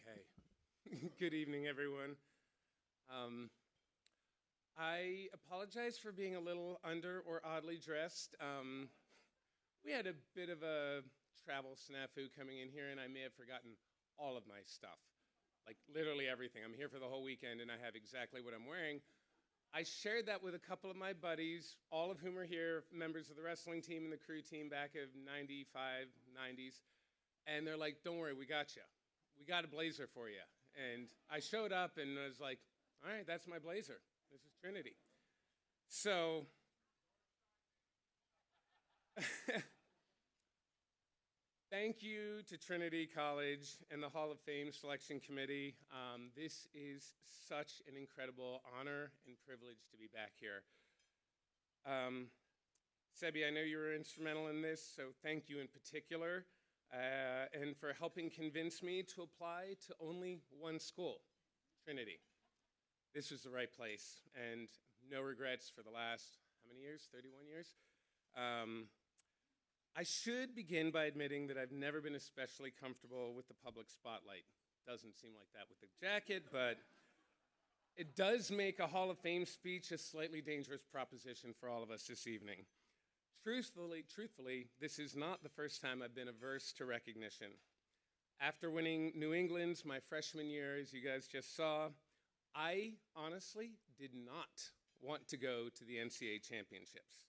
Okay. Good evening, everyone. I apologize for being a little under or oddly dressed. We had a bit of a travel snafu coming in here, and I may have forgotten all of my stuff, like literally everything. I'm here for the whole weekend, and I have exactly what I'm wearing. I shared that with a couple of my buddies, all of whom are here, members of the wrestling team and the crew team back of 95, 90s. And they're like, "Don't worry, we got you. We got a blazer for you." And I showed up and was like, all right, that's my blazer. This is Trinity. So thank you to Trinity College and the Hall of Fame Selection Committee. This is such an incredible honor and privilege to be back here. Sebi, I know you were instrumental in this, so thank you in particular, and for helping convince me to apply to only one school, Trinity. This was the right place, and no regrets for the last, how many years? 31 years? I should begin by admitting that I've never been especially comfortable with the public spotlight. Doesn't seem like that with the jacket, but it does make a Hall of Fame speech a slightly dangerous proposition for all of us this evening. Truthfully, this is not the first time I've been averse to recognition. After winning New England's my freshman year, as you guys just saw, I honestly did not want to go to the NCAA championships.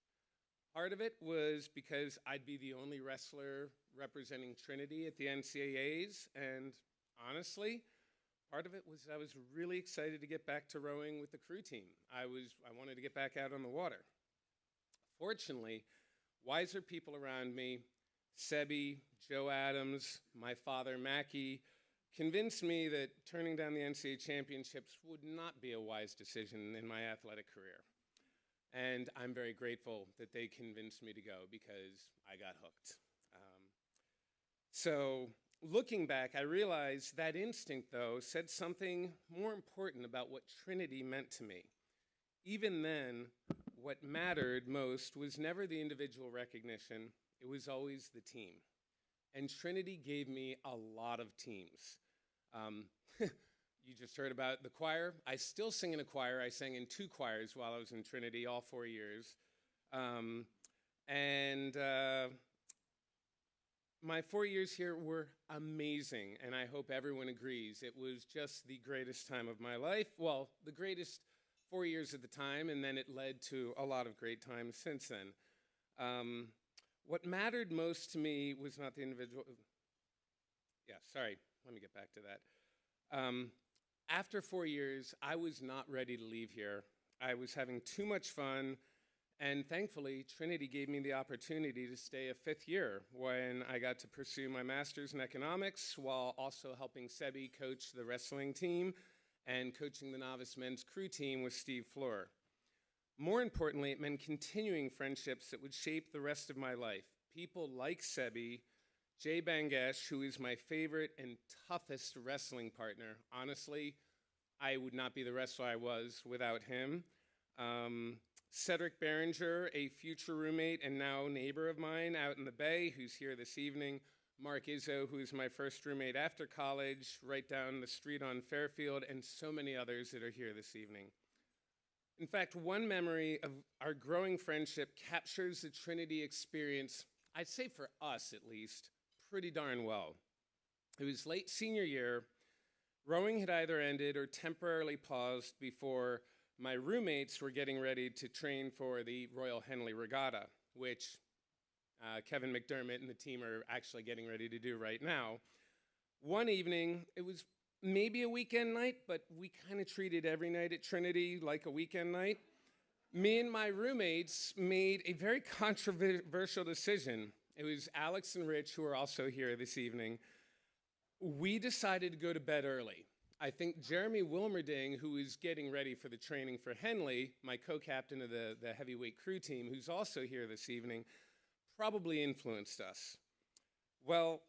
Part of it was because I'd be the only wrestler representing Trinity at the NCAAs, and honestly, part of it was I was really excited to get back to rowing with the crew team. I wanted to get back out on the water. Fortunately, wiser people around me, Sebi, Joe Adams, my father, Mackie, convinced me that turning down the NCAA championships would not be a wise decision in my athletic career. And I'm very grateful that they convinced me to go because I got hooked. So looking back, I realized that instinct, though, said something more important about what Trinity meant to me. Even then, what mattered most was never the individual recognition, it was always the team. And Trinity gave me a lot of teams. You just heard about the choir. I still sing in a choir. I sang in 2 choirs while I was in Trinity, all 4 years. My 4 years here were amazing, and I hope everyone agrees. It was just the greatest time of my life. Well, the greatest 4 years at the time, and then it led to a lot of great times since then. What mattered most to me was not the individual. Let me get back to that. After 4 years, I was not ready to leave here. I was having too much fun, and thankfully, Trinity gave me the opportunity to stay a 5th year when I got to pursue my master's in economics while also helping Sebi coach the wrestling team and coaching the novice men's crew team with Steve Floor. More importantly, it meant continuing friendships that would shape the rest of my life. People like Sebi, Jay Bangesh, who is my favorite and toughest wrestling partner. Honestly, I would not be the wrestler I was without him. Cedric Behringer, a future roommate and now neighbor of mine out in the Bay, who's here this evening. Mark Izzo, who is my first roommate after college, right down the street on Fairfield, and so many others that are here this evening. In fact, one memory of our growing friendship captures the Trinity experience, I'd say for us at least, pretty darn well. It was late senior year. Rowing had either ended or temporarily paused before my roommates were getting ready to train for the Royal Henley Regatta, which Kevin McDermott and the team are actually getting ready to do right now. One evening, it was maybe a weekend night, but we kind of treated every night at Trinity like a weekend night. Me and my roommates made a very controversial decision. It was Alex and Rich, who are also here this evening. We decided to go to bed early. I think Jeremy Wilmerding, who is getting ready for the training for Henley, my co-captain of the heavyweight crew team, who's also here this evening, probably influenced us. Well,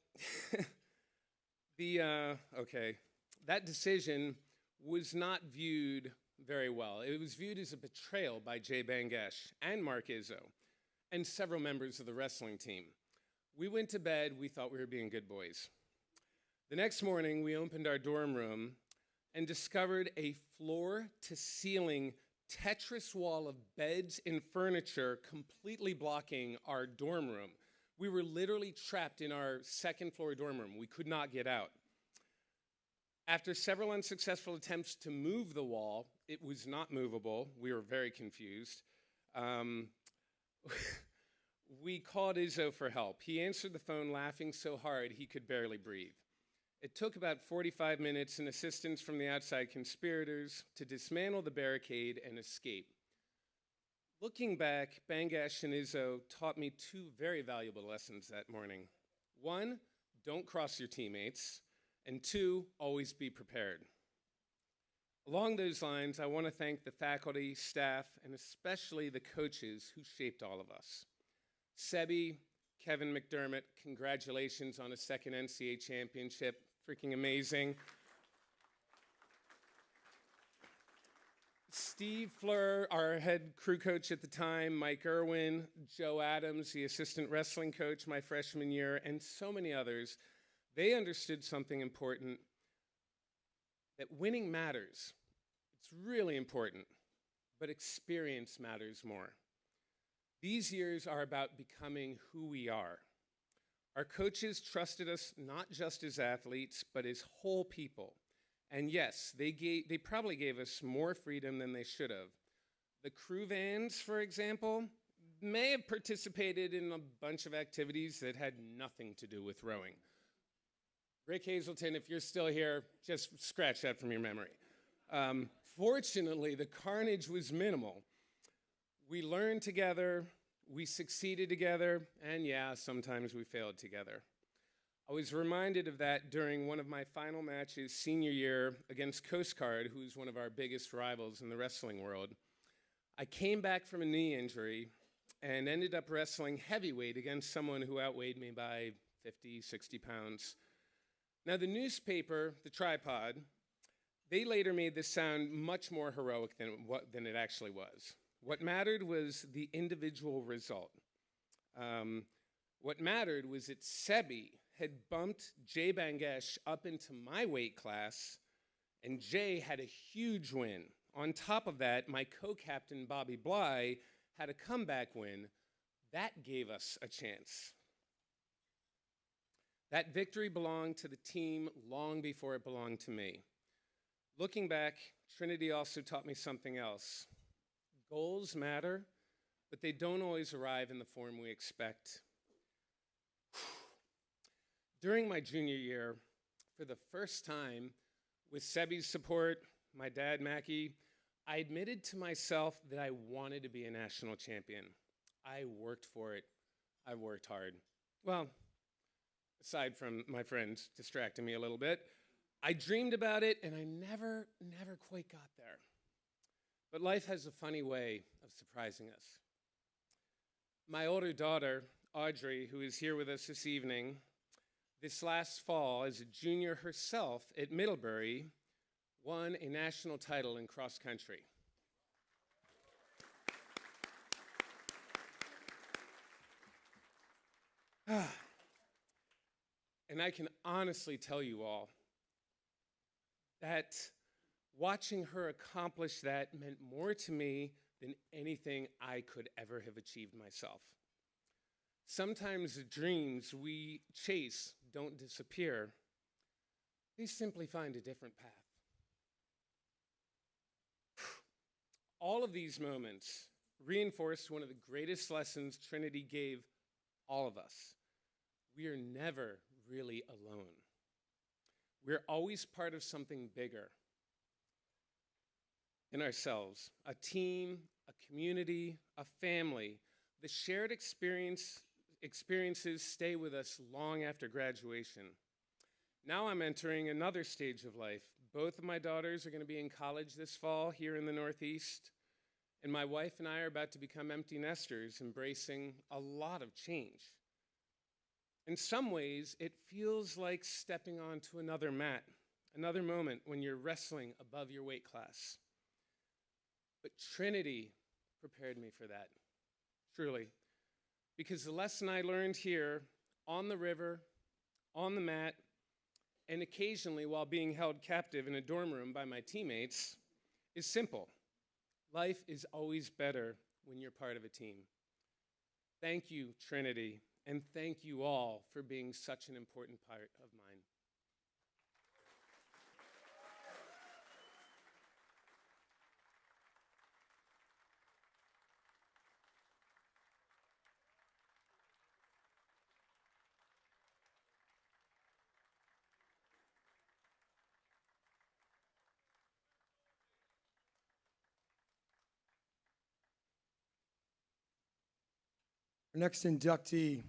that decision was not viewed very well. It was viewed as a betrayal by Jay Bangesh and Mark Izzo and several members of the wrestling team. We went to bed, we thought we were being good boys. The next morning, we opened our dorm room and discovered a floor-to-ceiling Tetris wall of beds and furniture completely blocking our dorm room. We were literally trapped in our second-floor dorm room. We could not get out. After several unsuccessful attempts to move the wall, it was not movable. We were very confused. We called Izzo for help. He answered the phone laughing so hard he could barely breathe. It took about 45 minutes and assistance from the outside conspirators to dismantle the barricade and escape. Looking back, Bangash and Izzo taught me two very valuable lessons that morning. One, don't cross your teammates, and two, always be prepared. Along those lines, I want to thank the faculty, staff, and especially the coaches who shaped all of us. Sebi, Kevin McDermott, congratulations on a second NCAA championship. Freaking amazing. Steve Fleur, our head crew coach at the time, Mike Irwin, Joe Adams, the assistant wrestling coach my freshman year, and so many others, they understood something important, that winning matters. It's really important, but experience matters more. These years are about becoming who we are. Our coaches trusted us not just as athletes, but as whole people. And yes, they probably gave us more freedom than they should have. The crew vans, for example, may have participated in a bunch of activities that had nothing to do with rowing. Rick Hazelton, if you're still here, just scratch that from your memory. Fortunately, the carnage was minimal. We learned together, we succeeded together, and yeah, sometimes we failed together. I was reminded of that during one of my final matches senior year against Coast Guard, who's one of our biggest rivals in the wrestling world. I came back from a knee injury and ended up wrestling heavyweight against someone who outweighed me by 50, 60 pounds. Now, the newspaper, The Tripod, they later made this sound much more heroic than it actually was. What mattered was the individual result. What mattered was that Sebi had bumped Jay Bangesh up into my weight class, and Jay had a huge win. On top of that, my co-captain, Bobby Bly, had a comeback win. That gave us a chance. That victory belonged to the team long before it belonged to me. Looking back, Trinity also taught me something else. Goals matter, but they don't always arrive in the form we expect. During my junior year, for the first time, with Sebi's support, my dad, Mackie, I admitted to myself that I wanted to be a national champion. I worked for it. I worked hard. Well, aside from my friends distracting me a little bit, I dreamed about it, and I never quite got there. But life has a funny way of surprising us. My older daughter, Audrey, who is here with us this evening, this last fall, as a junior herself at Middlebury, won a national title in cross country. And I can honestly tell you all that watching her accomplish that meant more to me than anything I could ever have achieved myself. Sometimes the dreams we chase don't disappear. They simply find a different path. All of these moments reinforced one of the greatest lessons Trinity gave all of us. We are never really alone. We're always part of something bigger in ourselves, a team, a community, a family. The shared experiences stay with us long after graduation. Now I'm entering another stage of life. Both of my daughters are going to be in college this fall here in the Northeast, and my wife and I are about to become empty nesters, embracing a lot of change. In some ways, it feels like stepping onto another mat, another moment when you're wrestling above your weight class. But Trinity prepared me for that, truly. Because the lesson I learned here, on the river, on the mat, and occasionally while being held captive in a dorm room by my teammates, is simple. Life is always better when you're part of a team. Thank you, Trinity, and thank you all for being such an important part of mine. Our next inductee,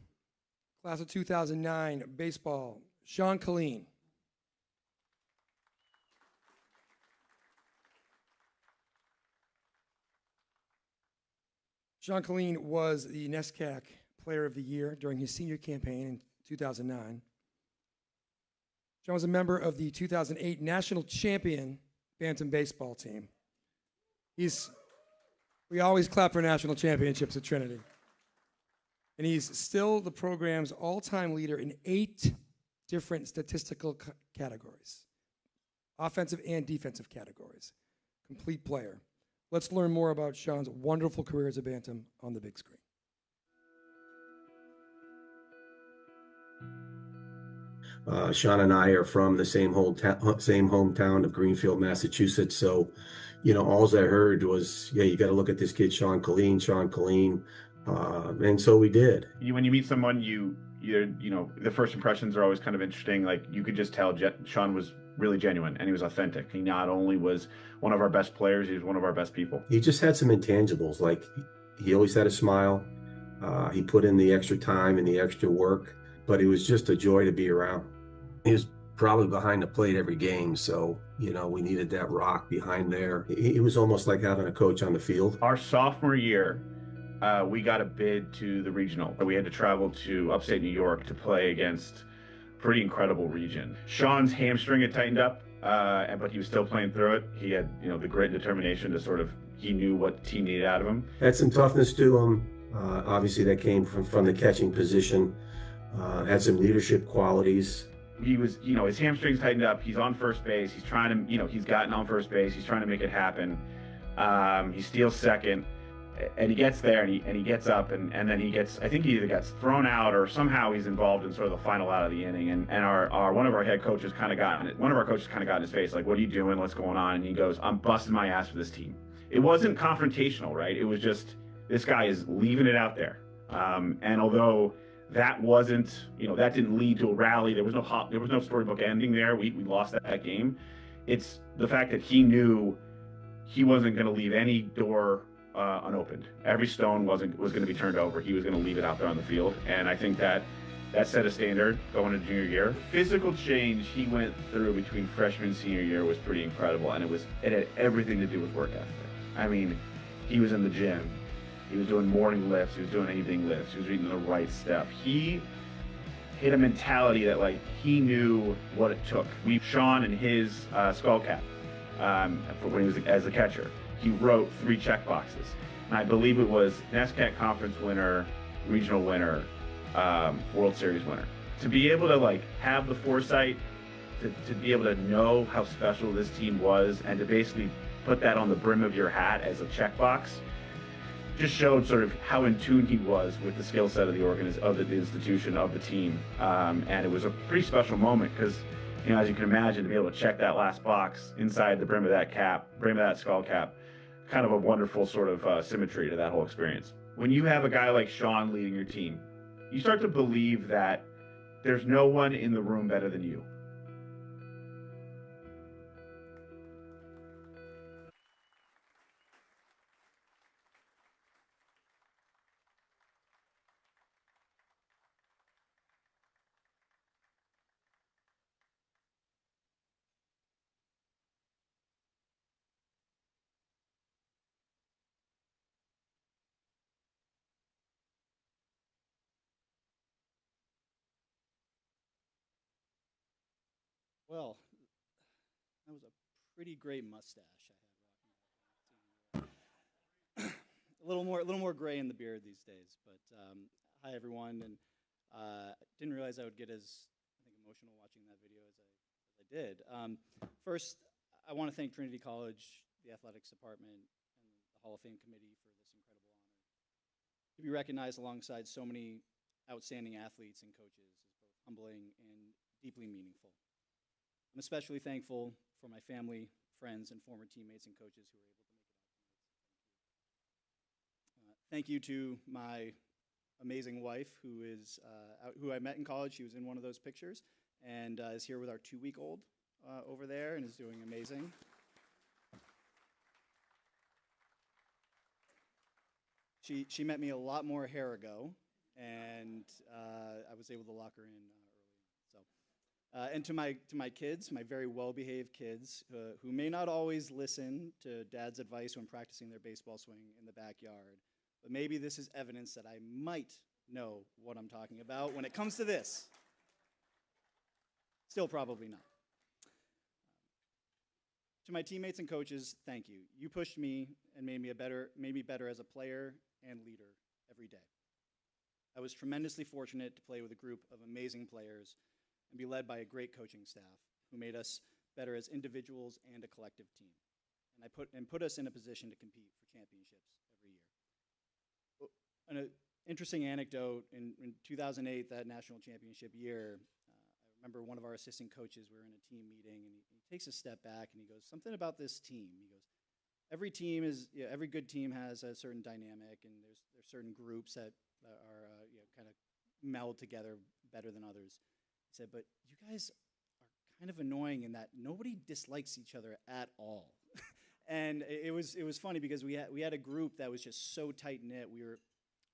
class of 2009, baseball, Sean Colleen. Sean Colleen was the NESCAC Player of the Year during his senior campaign in 2009. Sean was a member of the 2008 national champion Bantam baseball team. We always clap for national championships at Trinity. And he's still the program's all-time leader in 8 different statistical categories, offensive and defensive categories. Complete player. Let's learn more about Sean's wonderful career as a Bantam on the big screen. Sean and I are from the same hometown of Greenfield, Massachusetts. So, all I heard was, yeah, you got to look at this kid, Sean Colleen. And so we did. When you meet someone, the first impressions are always kind of interesting. Like, you could just tell Sean was really genuine and he was authentic. He not only was one of our best players, he was one of our best people. He just had some intangibles. Like, he always had a smile. He put in the extra time and the extra work, but it was just a joy to be around. He was probably behind the plate every game, so we needed that rock behind there. It was almost like having a coach on the field. Our sophomore year, we got a bid to the regional. We had to travel to upstate New York to play against a pretty incredible region. Sean's hamstring had tightened up, but he was still playing through it. He had the grit and determination to he knew what the team needed out of him. Had some toughness to him. Obviously that came from the catching position. Had some leadership qualities. He was, his hamstrings tightened up. He's on first base. He's trying to, he's gotten on first base. He's trying to make it happen. He steals second, and he gets there, and he gets up, and then he either gets thrown out or somehow he's involved in sort of the final out of the inning. And one of our coaches kind of got in his face, like, what are you doing? What's going on? And he goes, I'm busting my ass for this team. It wasn't confrontational, right? It was just, this guy is leaving it out there. And although that wasn't, that didn't lead to a rally. There was no storybook ending there. We lost that game. It's the fact that he knew he wasn't going to leave any door unopened. Every stone was going to be turned over. He was going to leave it out there on the field. And I think that set a standard going into junior year. Physical change he went through between freshman and senior year was pretty incredible, and it had everything to do with work ethic. I mean, he was in the gym. He was doing morning lifts. He was doing evening lifts. He was eating the right stuff. He hit a mentality that, like, he knew what it took. Sean in his skull cap, for when he was as a catcher, he wrote 3 check boxes. And I believe it was NESCAC conference winner, regional winner, World Series winner. To be able to, have the foresight to be able to know how special this team was and to basically put that on the brim of your hat as a checkbox just showed sort of how in tune he was with the skill set of the institution, of the team. And it was a pretty special moment because, as you can imagine, to be able to check that last box inside the brim of that skull cap, kind of a wonderful sort of symmetry to that whole experience. When you have a guy like Sean leading your team, you start to believe that there's no one in the room better than you. Well, that was a pretty great mustache I had rocking. A little more gray in the beard these days. But hi everyone, and didn't realize I would get as emotional watching that video as I did. First, I want to thank Trinity College, the athletics department, and the Hall of Fame committee for this incredible honor. To be recognized alongside so many outstanding athletes and coaches is both humbling and deeply meaningful. I'm especially thankful for my family, friends, and former teammates and coaches who were able to make it out tonight. Thank you to my amazing wife, who I met in college. She was in one of those pictures, and is here with our 2-week-old over there, and is doing amazing. She met me a lot more hair ago, and I was able to lock her in early. So, and to my kids, my very well-behaved kids, who may not always listen to Dad's advice when practicing their baseball swing in the backyard, but maybe this is evidence that I might know what I'm talking about when it comes to this. Still probably not. To my teammates and coaches, thank you. You pushed me and made me better as a player and leader every day. I was tremendously fortunate to play with a group of amazing players and be led by a great coaching staff who made us better as individuals and a collective team. And put us in a position to compete for championships every year. An interesting anecdote, in 2008, that national championship year, I remember one of our assistant coaches, we were in a team meeting, and he takes a step back and he goes, something about this team. He goes, every good team has a certain dynamic, and there's certain groups that are kind of meld together better than others. He said, but you guys are kind of annoying in that nobody dislikes each other at all. And it was funny because we had a group that was just so tight knit. We were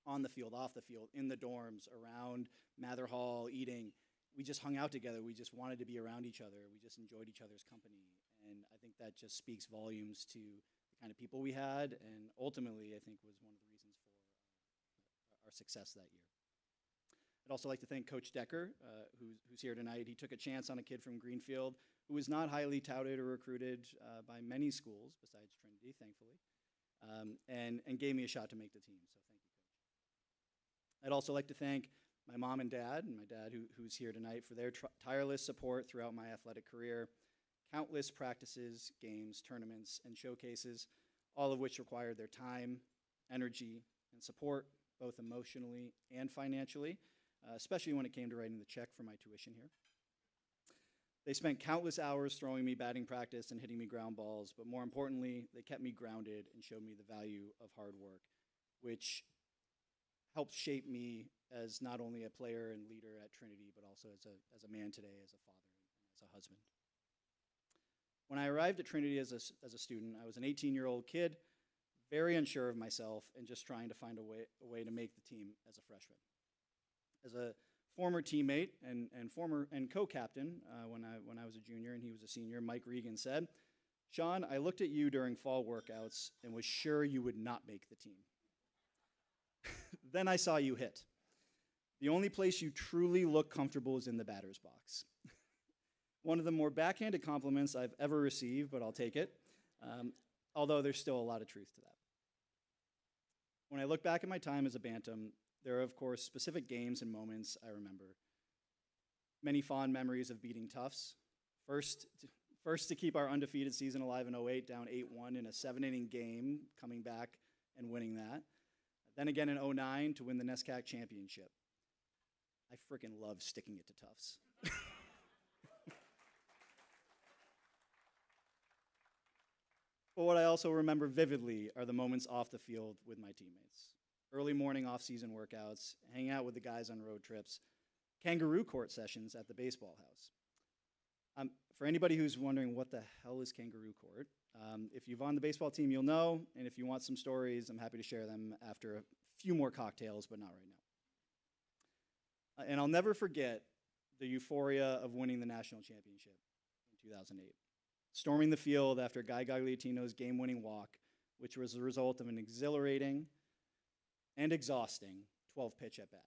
on the field, off the field, in the dorms, around Mather Hall, eating. We just hung out together. We just wanted to be around each other. We just enjoyed each other's company. And I think that just speaks volumes to the kind of people we had, and ultimately, I think, was one of the reasons for our success that year. I'd also like to thank Coach Decker, who's here tonight. He took a chance on a kid from Greenfield who was not highly touted or recruited by many schools, besides Trinity, thankfully, and gave me a shot to make the team. So thank you, Coach. I'd also like to thank my mom and dad, and my dad who's here tonight, for their tireless support throughout my athletic career. Countless practices, games, tournaments, and showcases, all of which required their time, energy, and support, both emotionally and financially, especially when it came to writing the check for my tuition here. They spent countless hours throwing me batting practice and hitting me ground balls, but more importantly, they kept me grounded and showed me the value of hard work, which helped shape me as not only a player and leader at Trinity, but also as a man today, as a father, and as a husband. When I arrived at Trinity as a student, I was an 18-year-old kid, very unsure of myself, and just trying to find a way to make the team as a freshman. As a former teammate and co-captain when I was a junior and he was a senior, Mike Regan said, "Sean, I looked at you during fall workouts and was sure you would not make the team. Then I saw you hit. The only place you truly look comfortable is in the batter's box." One of the more backhanded compliments I've ever received, but I'll take it, although there's still a lot of truth to that. When I look back at my time as a Bantam, there are, of course, specific games and moments I remember. Many fond memories of beating Tufts. First to keep our undefeated season alive in 08, down 8-1 in a 7-inning game, coming back and winning that. Then again in 09 to win the NESCAC championship. I freaking love sticking it to Tufts. But what I also remember vividly are the moments off the field with my teammates. Early morning off-season workouts, hanging out with the guys on road trips, kangaroo court sessions at the baseball house. For anybody who's wondering what the hell is kangaroo court, if you're on the baseball team, you'll know, and if you want some stories, I'm happy to share them after a few more cocktails, but not right now. And I'll never forget the euphoria of winning the national championship in 2008. Storming the field after Guy Gagliatino's game-winning walk, which was the result of an exhilarating and exhausting 12-pitch at-bat.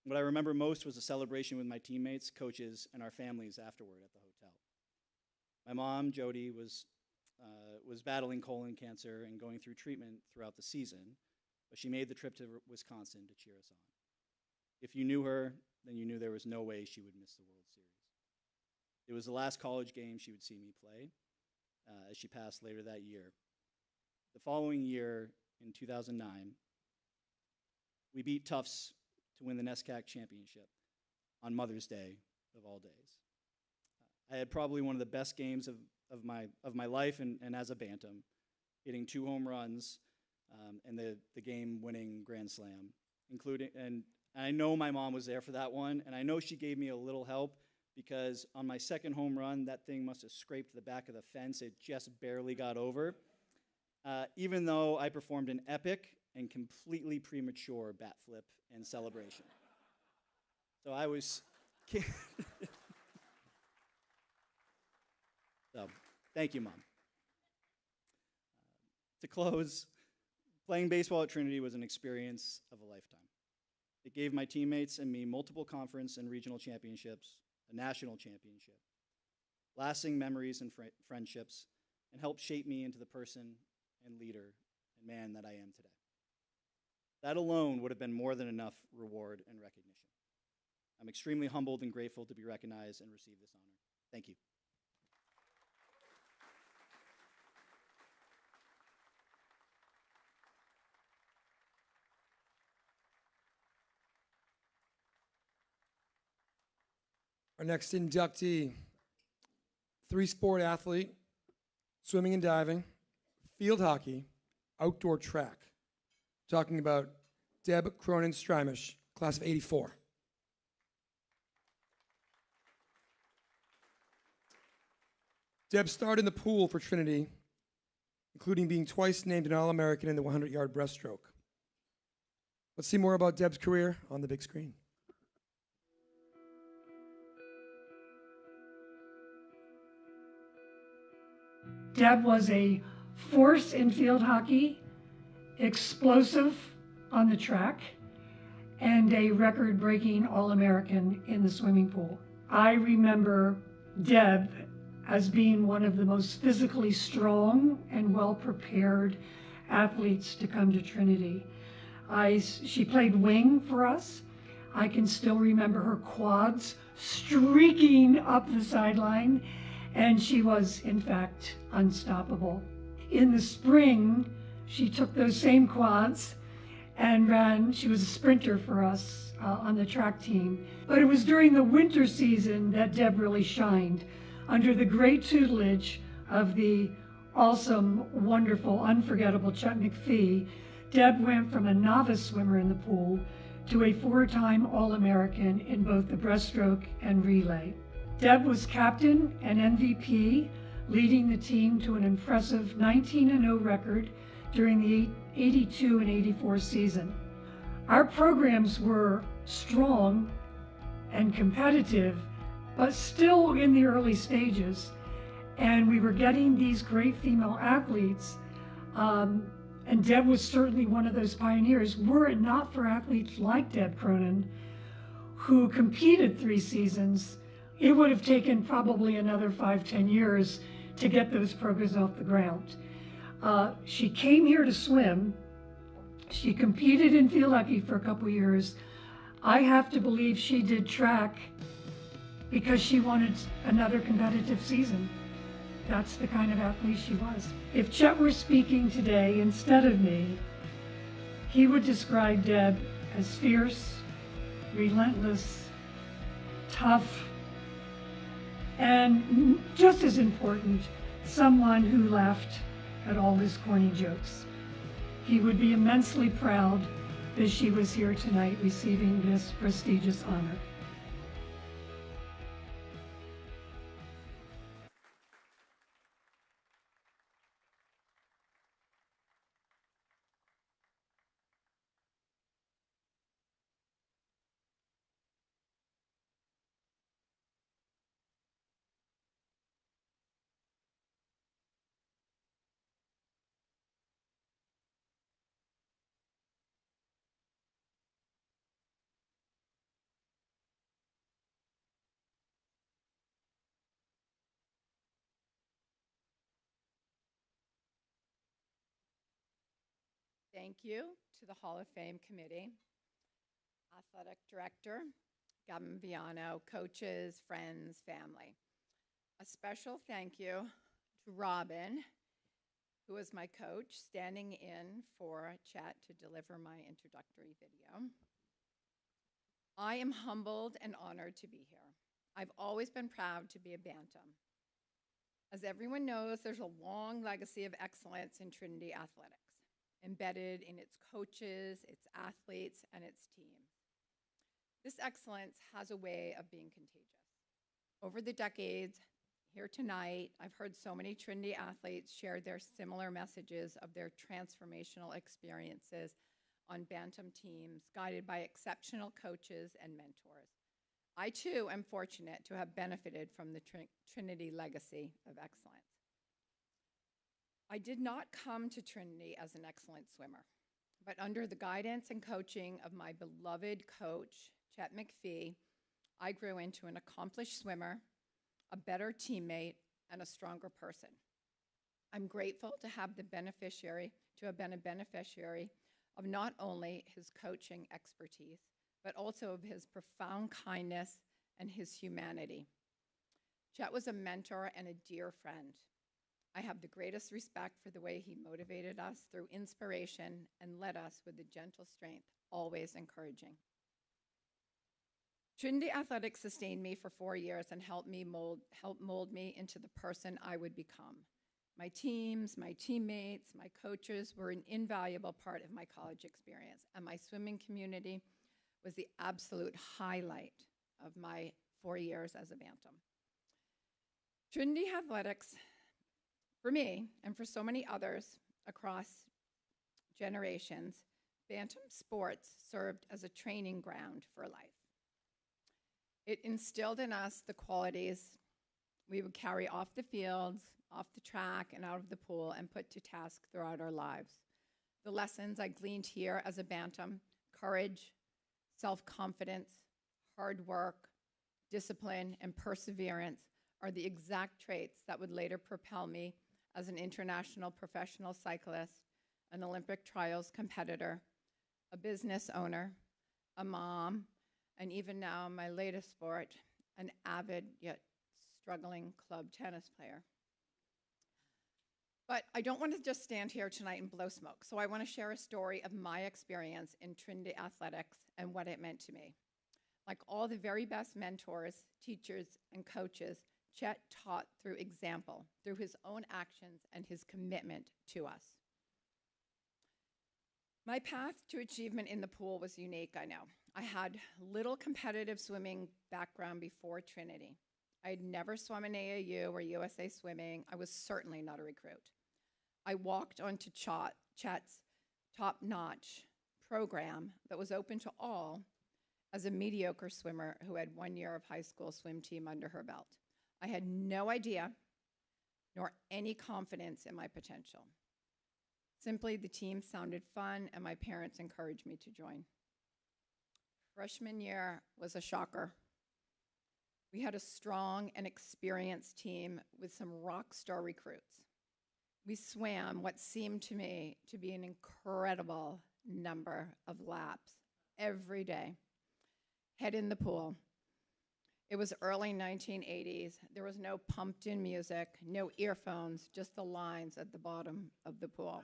What I remember most was a celebration with my teammates, coaches, and our families afterward at the hotel. My mom, Jody, was battling colon cancer and going through treatment throughout the season, but she made the trip to Wisconsin to cheer us on. If you knew her, then you knew there was no way she would miss the World Series. It was the last college game she would see me play as she passed later that year. The following year, in 2009, we beat Tufts to win the NESCAC championship on Mother's Day of all days. I had probably one of the best games of my life and as a Bantam, hitting 2 home runs and the game-winning grand slam, and I know my mom was there for that one, and I know she gave me a little help because on my second home run, that thing must have scraped the back of the fence. It just barely got over. even though I performed an epic and completely premature bat flip and celebration. So I was... So, thank you, Mom. To close, playing baseball at Trinity was an experience of a lifetime. It gave my teammates and me multiple conference and regional championships, a national championship, lasting memories and friendships, and helped shape me into the person and leader and man that I am today. That alone would have been more than enough reward and recognition. I'm extremely humbled and grateful to be recognized and receive this honor. Thank you. Our next inductee, 3-sport athlete, swimming and diving, field hockey, outdoor track. Talking about Deb Cronin-Strimish, class of '84. Deb starred in the pool for Trinity, including being twice named an All-American in the 100-yard breaststroke. Let's see more about Deb's career on the big screen. Deb was a force in field hockey, explosive on the track, and a record-breaking All-American in the swimming pool. I remember Deb as being one of the most physically strong and well-prepared athletes to come to Trinity. She played wing for us. I can still remember her quads streaking up the sideline, and she was, in fact, unstoppable. In the spring, she took those same quads and ran. She was a sprinter for us on the track team. But it was during the winter season that Deb really shined, under the great tutelage of the awesome, wonderful, unforgettable Chuck McPhee. Deb went from a novice swimmer in the pool to a 4-time All-American in both the breaststroke and relay. Deb was captain and MVP, leading the team to an impressive 19-0 record during the 82 and 84 season. Our programs were strong and competitive, but still in the early stages, and we were getting these great female athletes, and Deb was certainly one of those pioneers. Were it not for athletes like Deb Cronin, who competed 3 seasons, it would have taken probably another 5-10 years to get those programs off the ground. She came here to swim. She competed in field hockey for a couple years. I have to believe she did track because she wanted another competitive season. That's the kind of athlete she was. If Chet were speaking today instead of me, he would describe Deb as fierce, relentless, tough, and just as important, someone who laughed at all his corny jokes. He would be immensely proud that she was here tonight receiving this prestigious honor. Thank you to the Hall of Fame Committee, Athletic Director, Gavin Viano, coaches, friends, family. A special thank you to Robin, who was my coach, standing in for Chet to deliver my introductory video. I am humbled and honored to be here. I've always been proud to be a Bantam. As everyone knows, there's a long legacy of excellence in Trinity Athletics, embedded in its coaches, its athletes, and its teams. This excellence has a way of being contagious. Over the decades, Here tonight, I've heard so many Trinity athletes share their similar messages of their transformational experiences on bantam teams, guided by exceptional coaches and mentors. I too am fortunate to have benefited from the Trinity legacy of excellence. I did not come to Trinity as an excellent swimmer, but under the guidance and coaching of my beloved coach, Chet McPhee, I grew into an accomplished swimmer, a better teammate, and a stronger person. I'm grateful to have been a beneficiary of not only his coaching expertise, but also of his profound kindness and his humanity. Chet was a mentor and a dear friend. I have the greatest respect for the way he motivated us through inspiration and led us with a gentle strength, always encouraging. Trinity Athletics sustained me for 4 years and helped mold me into the person I would become. My teams, my teammates, my coaches were an invaluable part of my college experience, and my swimming community was the absolute highlight of my 4 years as a bantam. Trinity Athletics, for me and for so many others across generations, bantam sports served as a training ground for life. It instilled in us the qualities we would carry off the fields, off the track, and out of the pool and put to task throughout our lives. The lessons I gleaned here as a bantam: courage, self-confidence, hard work, discipline, and perseverance are the exact traits that would later propel me as an international professional cyclist, an Olympic trials competitor, a business owner, a mom, and even now, my latest sport, an avid yet struggling club tennis player. But I don't want to just stand here tonight and blow smoke, so I want to share a story of my experience in Trinity Athletics and what it meant to me. Like all the very best mentors, teachers, and coaches, Chet taught through example, through his own actions and his commitment to us. My path to achievement in the pool was unique, I know. I had little competitive swimming background before Trinity. I had never swum in AAU or USA Swimming. I was certainly not a recruit. I walked onto Chet's top-notch program that was open to all as a mediocre swimmer who had 1 year of high school swim team under her belt. I had no idea nor any confidence in my potential. Simply, the team sounded fun, and my parents encouraged me to join. Freshman year was a shocker. We had a strong and experienced team with some rock star recruits. We swam what seemed to me to be an incredible number of laps every day. Head in the pool. It was early 1980s. There was no pumped-in music, no earphones, just the lines at the bottom of the pool.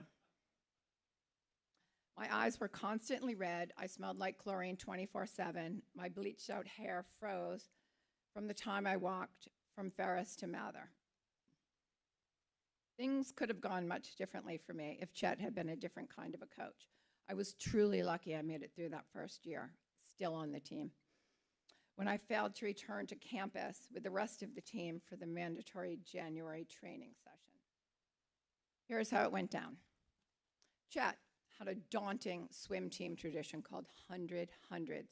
My eyes were constantly red. I smelled like chlorine 24/7. My bleached-out hair froze from the time I walked from Ferris to Mather. Things could have gone much differently for me if Chet had been a different kind of a coach. I was truly lucky I made it through that first year, still on the team. When I failed to return to campus with the rest of the team for the mandatory January training session. Here's how it went down. Chet had a daunting swim team tradition called 100 hundreds,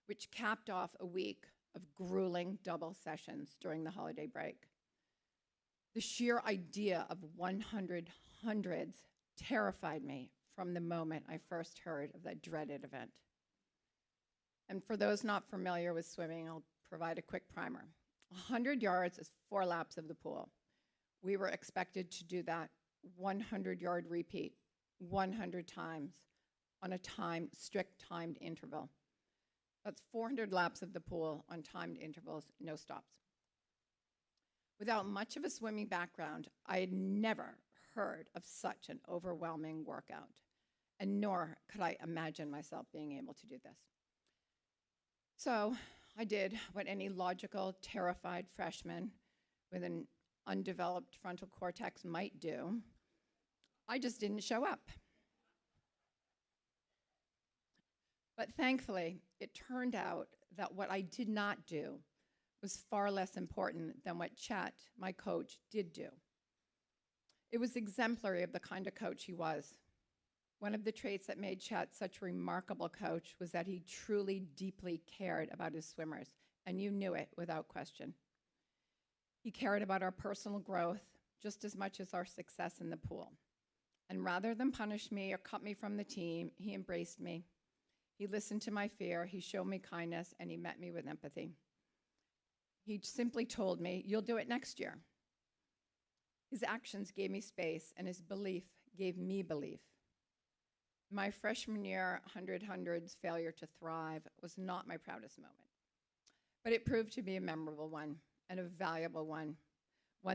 which capped off a week of grueling double sessions during the holiday break. The sheer idea of 100 hundreds terrified me from the moment I first heard of that dreaded event. And for those not familiar with swimming, I'll provide a quick primer. 100 yards is 4 laps of the pool. We were expected to do that 100-yard repeat 100 times on a strict timed interval. That's 400 laps of the pool on timed intervals, no stops. Without much of a swimming background, I had never heard of such an overwhelming workout, and nor could I imagine myself being able to do this. So I did what any logical, terrified freshman with an undeveloped frontal cortex might do. I just didn't show up. But thankfully, it turned out that what I did not do was far less important than what Chet, my coach, did do. It was exemplary of the kind of coach he was. One of the traits that made Chet such a remarkable coach was that he truly, deeply cared about his swimmers, and you knew it without question. He cared about our personal growth just as much as our success in the pool. And rather than punish me or cut me from the team, he embraced me. He listened to my fear, he showed me kindness, and he met me with empathy. He simply told me, "You'll do it next year." His actions gave me space, and his belief gave me belief. My freshman year 100-100's failure to thrive was not my proudest moment, but it proved to be a memorable one and a valuable one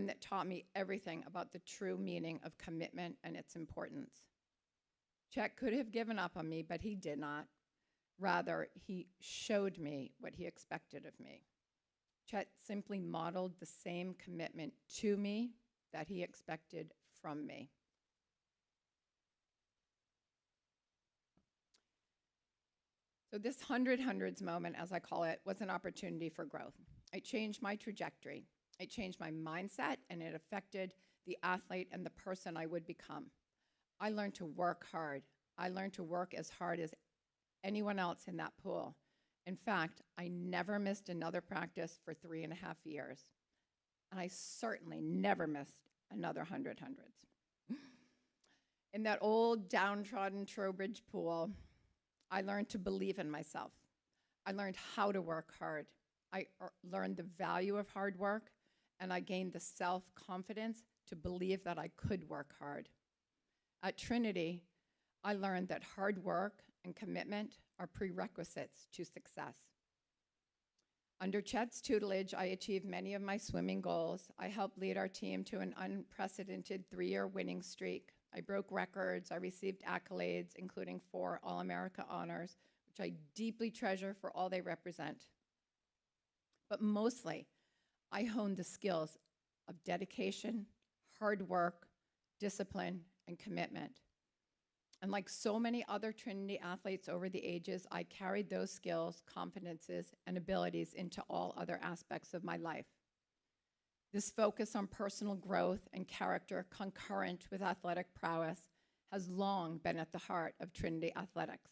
that taught me everything about the true meaning of commitment and its importance. Chet could have given up on me, but he did not. Rather, he showed me what he expected of me. Chet simply modeled the same commitment to me that he expected from me. So this 100-100's moment, as I call it, was an opportunity for growth. It changed my trajectory. It changed my mindset, and it affected the athlete and the person I would become. I learned to work hard. I learned to work as hard as anyone else in that pool. In fact, I never missed another practice for 3.5 years. And I certainly never missed another 100-100's. In that old downtrodden Trowbridge pool, I learned to believe in myself. I learned how to work hard. I learned the value of hard work, and I gained the self-confidence to believe that I could work hard. At Trinity, I learned that hard work and commitment are prerequisites to success. Under Chet's tutelage, I achieved many of my swimming goals. I helped lead our team to an unprecedented 3-year winning streak. I broke records. I received accolades, including 4 All-America honors, which I deeply treasure for all they represent. But mostly, I honed the skills of dedication, hard work, discipline, and commitment. And like so many other Trinity athletes over the ages, I carried those skills, confidences, and abilities into all other aspects of my life. This focus on personal growth and character concurrent with athletic prowess has long been at the heart of Trinity Athletics.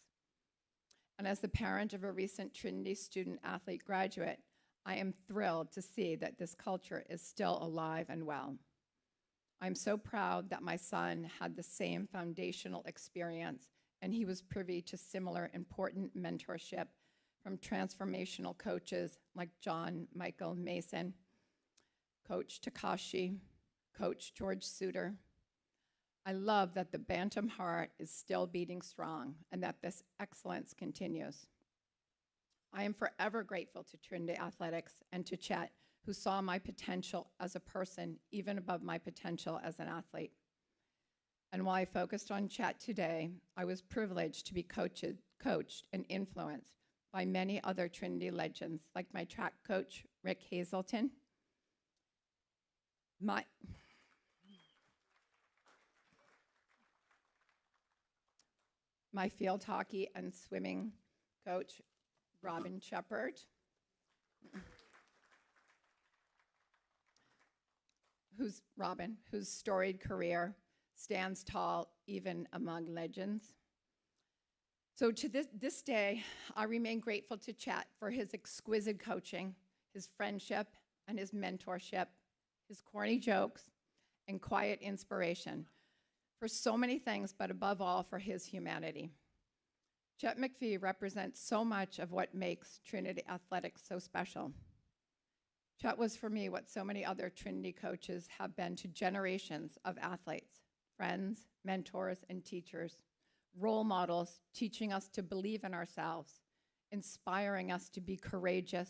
And as the parent of a recent Trinity student-athlete graduate, I am thrilled to see that this culture is still alive and well. I'm so proud that my son had the same foundational experience, and he was privy to similar important mentorship from transformational coaches like John Michael Mason, Coach Takashi, Coach George Suter. I love that the Bantam heart is still beating strong and that this excellence continues. I am forever grateful to Trinity Athletics and to Chet, who saw my potential as a person even above my potential as an athlete. And while I focused on Chet today, I was privileged to be coached and influenced by many other Trinity legends, like my track coach, Rick Hazelton, my field hockey and swimming coach, Robin Shepard, whose storied career stands tall even among legends. So to this day, I remain grateful to Chet for his exquisite coaching, his friendship, and his mentorship, his corny jokes, and quiet inspiration for so many things, but above all, for his humanity. Chet McPhee represents so much of what makes Trinity Athletics so special. Chet was for me what so many other Trinity coaches have been to generations of athletes, friends, mentors, and teachers, role models teaching us to believe in ourselves, inspiring us to be courageous,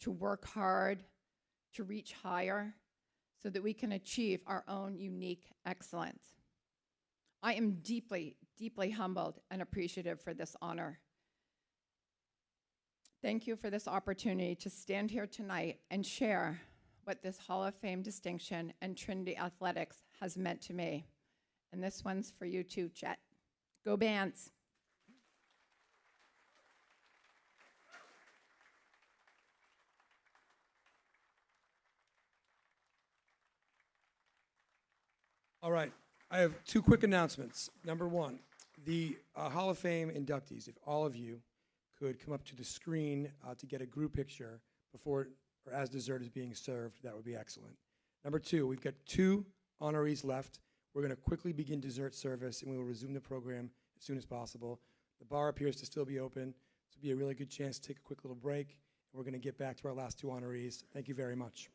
to work hard, to reach higher, so that we can achieve our own unique excellence. I am deeply, deeply humbled and appreciative for this honor. Thank you for this opportunity to stand here tonight and share what this Hall of Fame distinction and Trinity Athletics has meant to me. And this one's for you too, Chet. Go Bants! All right. I have two quick announcements. Number one, the Hall of Fame inductees, if all of you could come up to the screen to get a group picture before or as dessert is being served, that would be excellent. Number two, we've got two honorees left. We're going to quickly begin dessert service, and we will resume the program as soon as possible. The bar appears to still be open. This will be a really good chance to take a quick little break, and we're going to get back to our last two honorees. Thank you very much.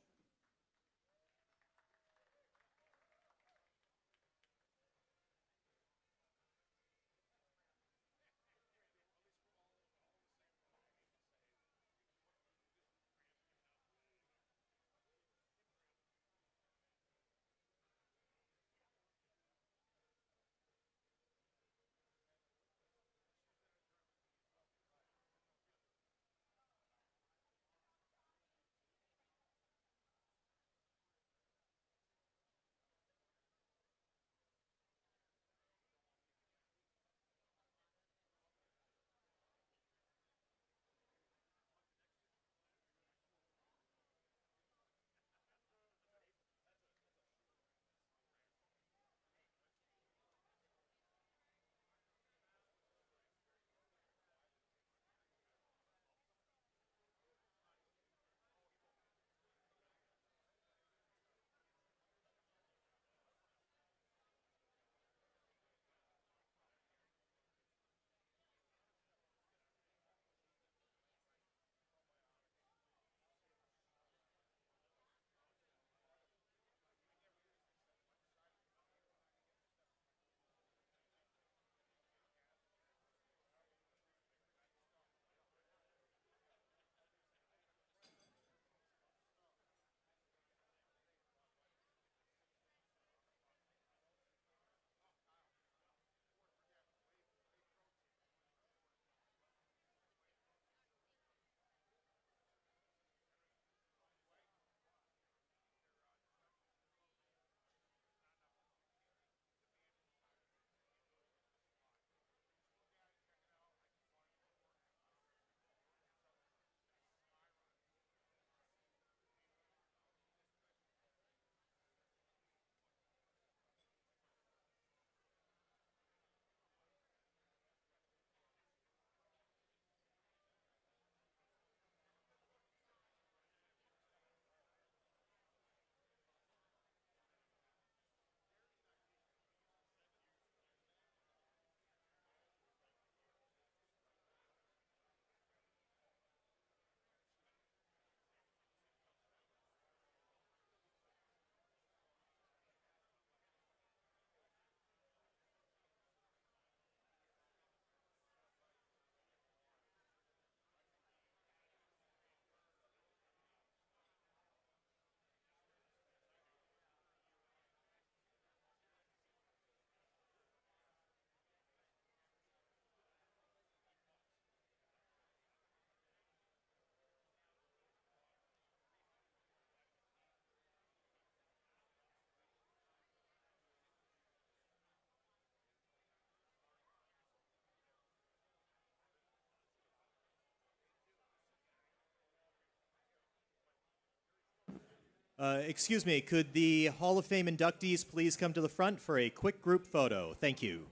Excuse me, could the Hall of Fame inductees please come to the front for a quick group photo? Thank you.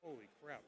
Holy crap.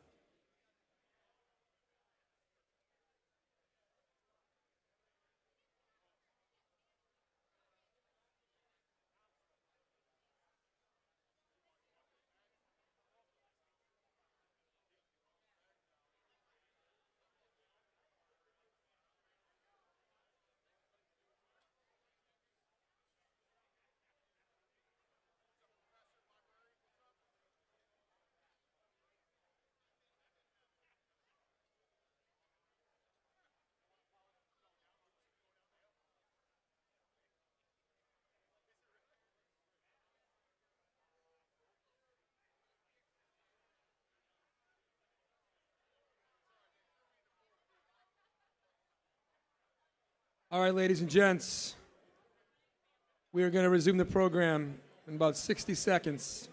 All right, ladies and gents, we are going to resume the program in about 60 seconds.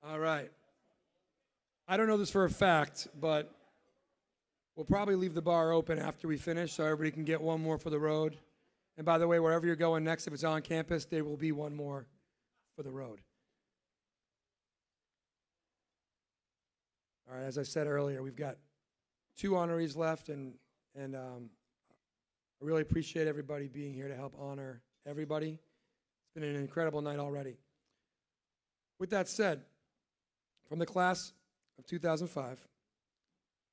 All right. I don't know this for a fact, but we'll probably leave the bar open after we finish so everybody can get one more for the road. And by the way, wherever you're going next, if it's on campus, there will be one more for the road. All right, as I said earlier, we've got 2 honorees left, and I really appreciate everybody being here to help honor everybody. It's been an incredible night already. With that said, from the class of 2005,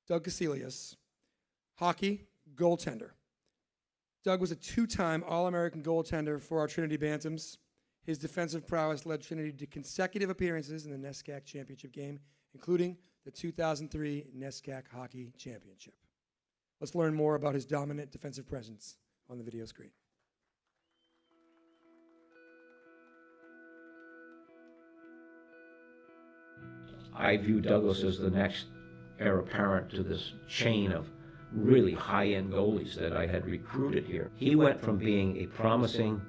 Doug Casilius, hockey, goaltender. Doug was a 2-time All-American goaltender for our Trinity Bantams. His defensive prowess led Trinity to consecutive appearances in the NESCAC championship game, including the 2003 NESCAC Hockey Championship. Let's learn more about his dominant defensive presence on the video screen. I view Douglas as the next heir apparent to this chain of really high-end goalies that I had recruited here. He went from being a promising,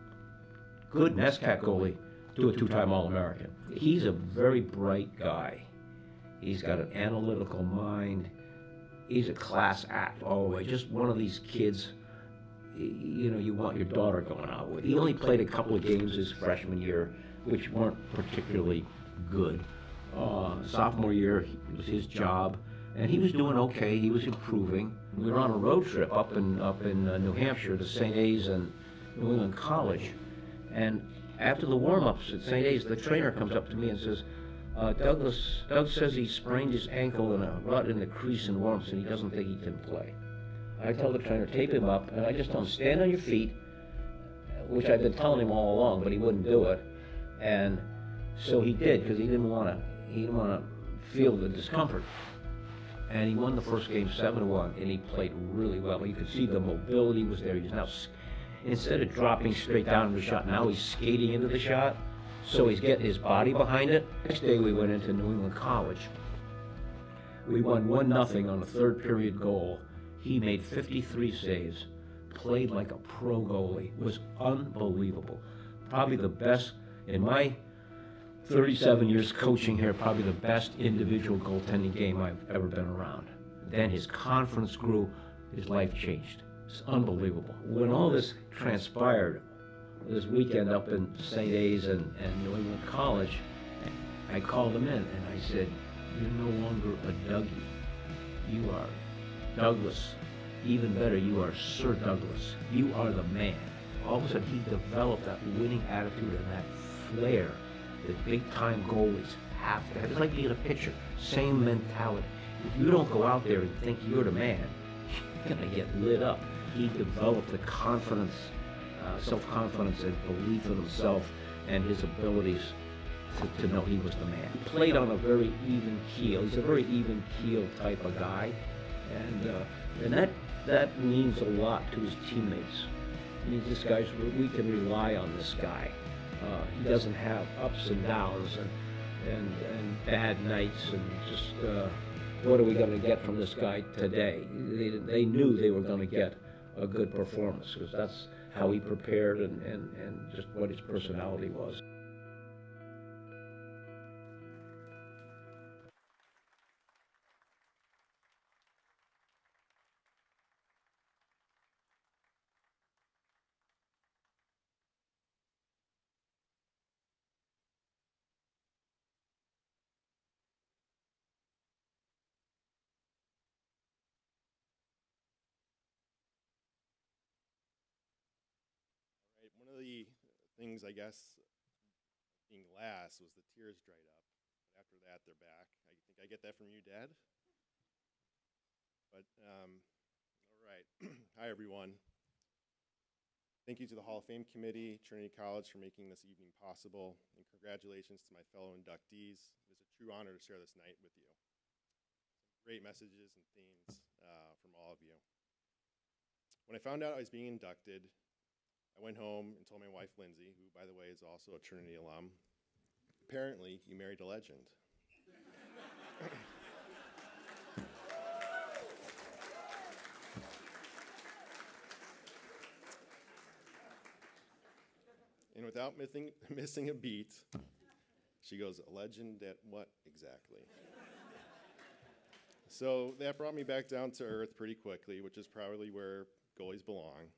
good NESCAC goalie to a 2-time All-American. He's a very bright guy. He's got an analytical mind. He's a class act all the way. Just one of these kids, you know, you want your daughter going out with. He only played a couple of games his freshman year, which weren't particularly good. Sophomore year, it was his job, and he was doing okay. He was improving. We were on a road trip up in New Hampshire to St. A's and New England College, and after the warm-ups at St. A's, the trainer comes up to me and says, Doug says he sprained his ankle in a rut in the crease in warm-ups and he doesn't think he can play. I tell the trainer, tape him up, and I just tell him, stand on your feet, which I've been telling him all along, but he wouldn't do it. And so he did, because he didn't want to feel the discomfort. And he won the first game 7-1, and he played really well. You could see the mobility was there. He's now, instead of dropping straight down into the shot, now he's skating into the shot. So he's getting his body behind it. Next day we went into New England College. We won 1-0 on a third period goal. He made 53 saves, played like a pro goalie, was unbelievable. Probably the best, in my 37 years coaching here, probably the best individual goaltending game I've ever been around. Then his confidence grew, his life changed. It's unbelievable. When all this transpired, this weekend up in St. A's and New England College, I called him in and I said, you're no longer a Dougie. You are Douglas. Even better, you are Sir Douglas. You are the man. All of a sudden, he developed that winning attitude and that flair that big-time goalies have to have. It's like being a pitcher. Same mentality. If you don't go out there and think you're the man, you're going to get lit up. He developed the confidence, self-confidence and belief in himself and his abilities to know he was the man. He played on a very even keel. He's a very even keel type of guy, and that means a lot to his teammates. It means this guy's, we can rely on this guy. He doesn't have ups and downs and bad nights and just what are we going to get from this guy today? They knew they were going to get a good performance because that's how he prepared and just what his personality was. One of the things, I guess, being last was the tears dried up. But after that, they're back. I think I get that from you, Dad. But, all right. Hi, everyone. Thank you to the Hall of Fame Committee, Trinity College, for making this evening possible. And congratulations to my fellow inductees. It is a true honor to share this night with you. Some great messages and themes from all of you. When I found out I was being inducted, I went home and told my wife, Lindsay, who, by the way, is also a Trinity alum, apparently, you married a legend. And without missing a beat, she goes, a legend at what exactly? So that brought me back down to earth pretty quickly, which is probably where goalies belong.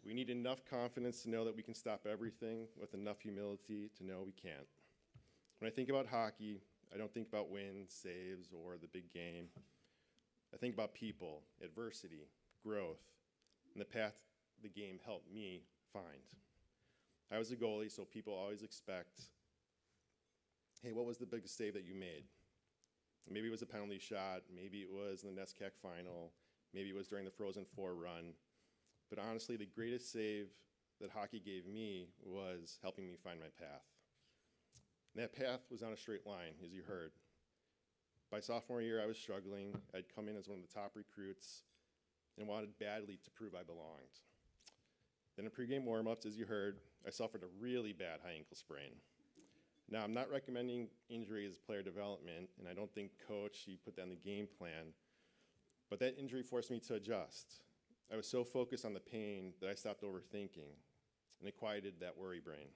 We need enough confidence to know that we can stop everything with enough humility to know we can't. When I think about hockey, I don't think about wins, saves, or the big game. I think about people, adversity, growth, and the path the game helped me find. I was a goalie, so people always expect, hey, what was the biggest save that you made? Maybe it was a penalty shot, maybe it was in the NESCAC final, maybe it was during the Frozen Four run. But honestly, the greatest save that hockey gave me was helping me find my path. And that path was on a straight line, as you heard. By sophomore year, I was struggling. I'd come in as one of the top recruits and wanted badly to prove I belonged. Then in pregame warm-ups, as you heard, I suffered a really bad high ankle sprain. Now, I'm not recommending injury as player development, and I don't think coach, he put that in the game plan, but that injury forced me to adjust. I was so focused on the pain that I stopped overthinking, and it quieted that worry brain.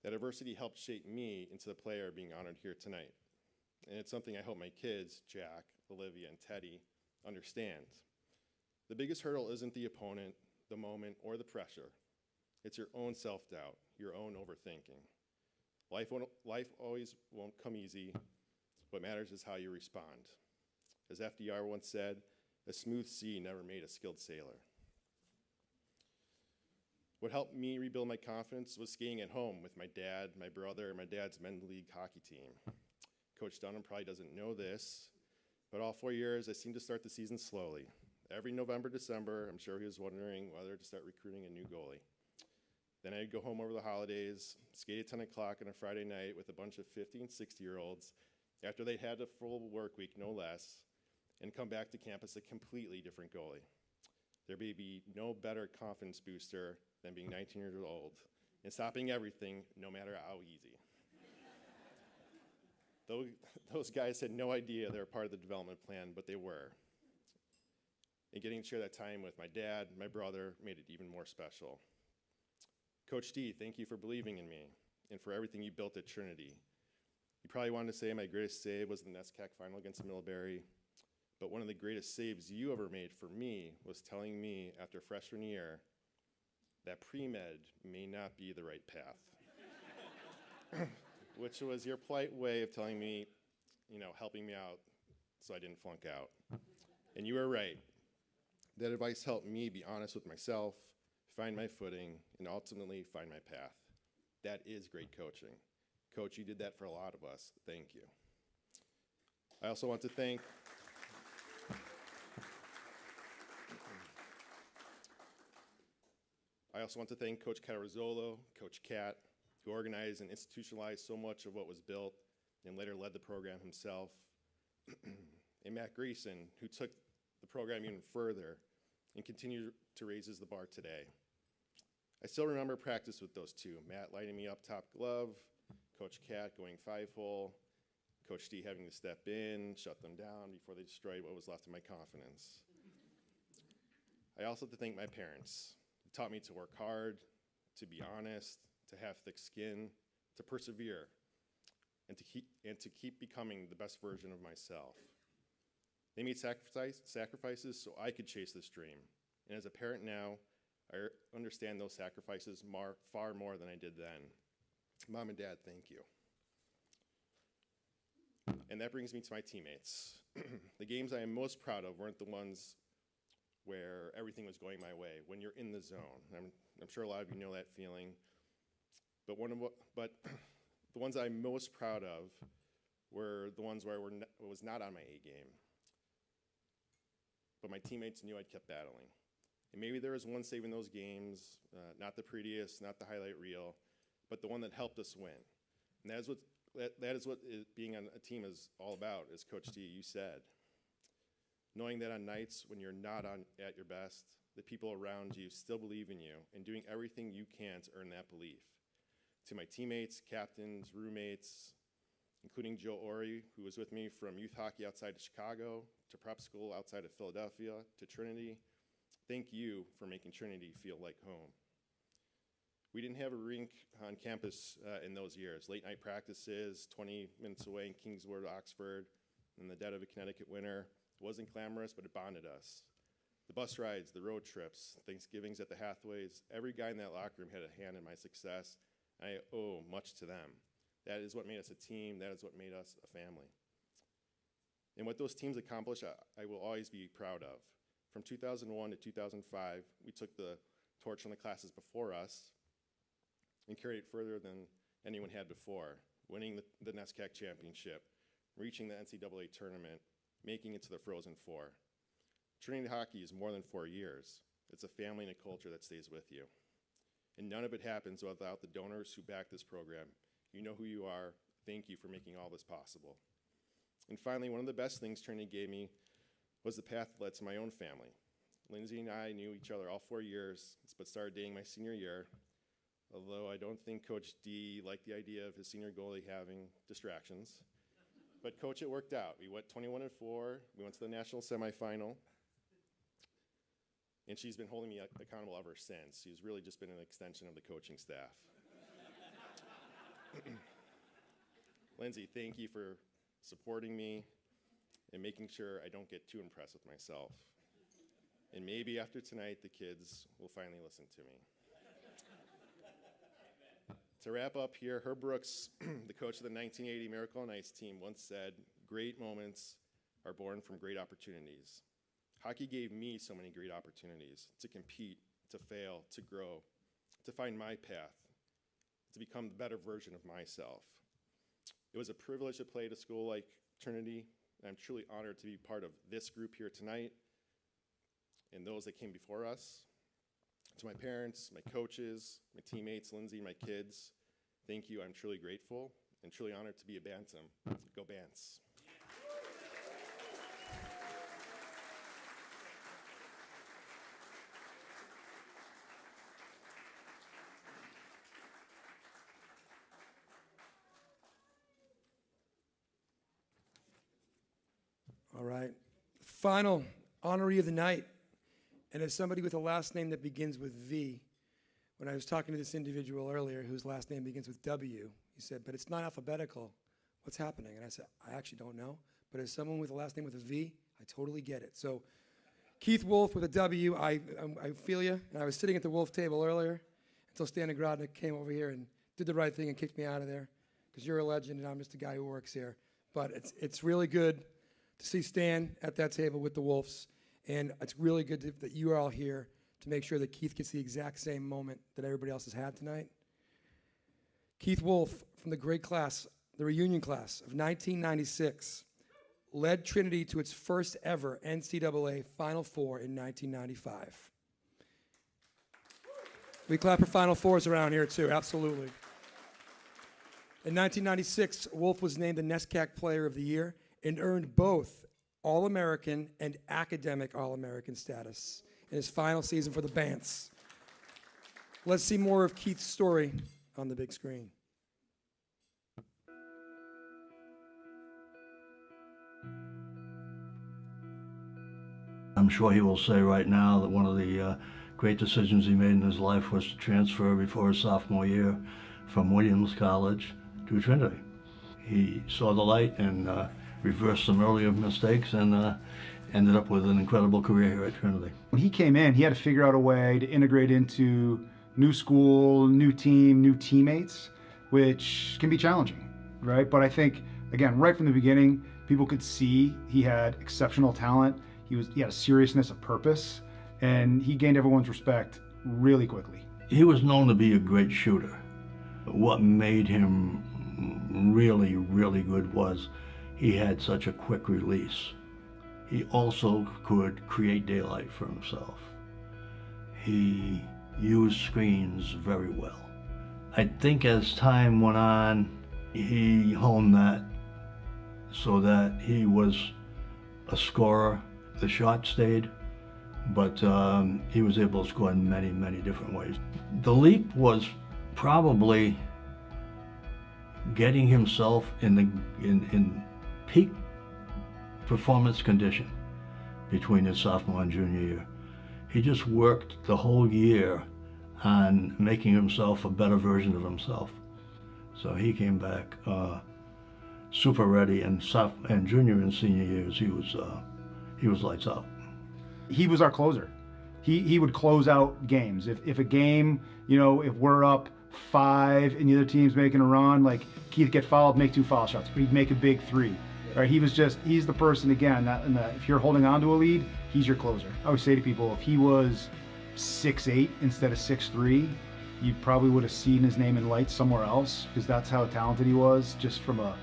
That adversity helped shape me into the player being honored here tonight. And it's something I hope my kids, Jack, Olivia, and Teddy, understand. The biggest hurdle isn't the opponent, the moment, or the pressure. It's your own self-doubt, your own overthinking. Life always won't come easy. What matters is how you respond. As FDR once said, a smooth sea never made a skilled sailor. What helped me rebuild my confidence was skating at home with my dad, my brother, and my dad's men's league hockey team. Coach Dunham probably doesn't know this, but all 4 years I seemed to start the season slowly. Every November, December, I'm sure he was wondering whether to start recruiting a new goalie. Then I'd go home over the holidays, skate at 10 o'clock on a Friday night with a bunch of 50 and 60-year-olds after they'd had a full work week, no less, and come back to campus a completely different goalie. There may be no better confidence booster than being 19 years old and stopping everything, no matter how easy. Those guys had no idea they were part of the development plan, but they were. And getting to share that time with my dad, my brother, made it even more special. Coach T, thank you for believing in me and for everything you built at Trinity. You probably wanted to say my greatest save was the NESCAC final against Middlebury, but one of the greatest saves you ever made for me was telling me after freshman year that pre-med may not be the right path, which was your polite way of telling me, helping me out so I didn't flunk out. And you were right. That advice helped me be honest with myself, find my footing, and ultimately find my path. That is great coaching. Coach, you did that for a lot of us. Thank you. I also want to thank I also want to thank Coach Catarazzolo, Coach Cat, who organized and institutionalized so much of what was built and later led the program himself, and Matt Greason, who took the program even further and continued to raise the bar today. I still remember practice with those two, Matt lighting me up top glove, Coach Cat going 5-hole, Coach D having to step in, shut them down before they destroyed what was left of my confidence. I also have to thank my parents, who taught me to work hard, to be honest, to have thick skin, to persevere, and to keep becoming the best version of myself. They made sacrifices so I could chase this dream. And as a parent now, I understand those sacrifices far more than I did then. Mom and Dad, thank you. And that brings me to my teammates. The games I am most proud of weren't the ones where everything was going my way, when you're in the zone. I'm sure a lot of you know that feeling. But the ones I'm most proud of were the ones where I was not on my A game. But my teammates knew I'd kept battling. And maybe there was one save in those games, not the prettiest, not the highlight reel, but the one that helped us win. And that is what being on a team is all about, as Coach D, you said. Knowing that on nights when you're not at your best, the people around you still believe in you and doing everything you can to earn that belief. To my teammates, captains, roommates, including Joe Ori, who was with me from youth hockey outside of Chicago, to prep school outside of Philadelphia, to Trinity, thank you for making Trinity feel like home. We didn't have a rink on campus in those years. Late night practices, 20 minutes away in Kingswood, Oxford, in the dead of a Connecticut winter. It wasn't glamorous, but it bonded us. The bus rides, the road trips, Thanksgivings at the Hathaways, every guy in that locker room had a hand in my success. I owe much to them. That is what made us a team. That is what made us a family. And what those teams accomplished, I will always be proud of. From 2001 to 2005, we took the torch from the classes before us and carried it further than anyone had before, winning the NESCAC championship, reaching the NCAA tournament, making it to the Frozen Four. Trinity hockey is more than 4 years. It's a family and a culture that stays with you. And none of it happens without the donors who back this program. You know who you are. Thank you for making all this possible. And finally, one of the best things Trinity gave me was the path that led to my own family. Lindsay and I knew each other all 4 years, but started dating my senior year, although I don't think Coach D liked the idea of his senior goalie having distractions. But Coach, it worked out. We went 21-4. We went to the national semifinal. And she's been holding me accountable ever since. She's really just been an extension of the coaching staff. Lindsay, thank you for supporting me and making sure I don't get too impressed with myself. And maybe after tonight, the kids will finally listen to me. To wrap up here, Herb Brooks, the coach of the 1980 Miracle on Ice team, once said, "Great moments are born from great opportunities." Hockey gave me so many great opportunities to compete, to fail, to grow, to find my path, to become the better version of myself. It was a privilege to play at a school like Trinity, and I'm truly honored to be part of this group here tonight and those that came before us. To my parents, my coaches, my teammates, Lindsay, my kids, thank you. I'm truly grateful and truly honored to be a Bantam. Go Bants. All right. Final honoree of the night. And as somebody with a last name that begins with V, when I was talking to this individual earlier whose last name begins with W, he said, "But it's not alphabetical. What's happening?" And I said, "I actually don't know. But as someone with a last name with a V, I totally get it." So Keith Wolf with a W, I feel you. And I was sitting at the Wolf table earlier until Stan Grodnick came over here and did the right thing and kicked me out of there because you're a legend and I'm just a guy who works here. But it's really good to see Stan at that table with the Wolves. And it's really good that you are all here to make sure that Keith gets the exact same moment that everybody else has had tonight. Keith Wolf from the great class, the reunion class of 1996, led Trinity to its first ever NCAA Final Four in 1995. We clap for Final Fours around here, too, absolutely. In 1996, Wolf was named the NESCAC Player of the Year and earned both All-American and Academic All-American status in his final season for the Bants. Let's see more of Keith's story on the big screen. I'm sure he will say right now that one of the great decisions he made in his life was to transfer before his sophomore year from Williams College to Trinity. He saw the light and reversed some earlier mistakes and ended up with an incredible career here at Trinity. When he came in, he had to figure out a way to integrate into new school, new team, new teammates, which can be challenging, right? But I think, again, right from the beginning, people could see he had exceptional talent. He had a seriousness, a purpose, and he gained everyone's respect really quickly. He was known to be a great shooter. What made him really, really good was he had such a quick release. He also could create daylight for himself. He used screens very well. I think as time went on, he honed that so that he was a scorer. The shot stayed, but he was able to score in many, many different ways. The leap was probably getting himself in peak performance condition between his sophomore and junior year. He just worked the whole year on making himself a better version of himself. So he came back super ready, and junior and senior years he was lights out. He was our closer. He would close out games. If a game, if we're up 5 and the other team's making a run, like Keith get fouled, make 2 foul shots. He'd make a big 3. Right? He's the person, again, that if you're holding on to a lead, he's your closer. I always say to people, if he was 6'8" instead of 6'3", you probably would have seen his name in lights somewhere else, because that's how talented he was, just from an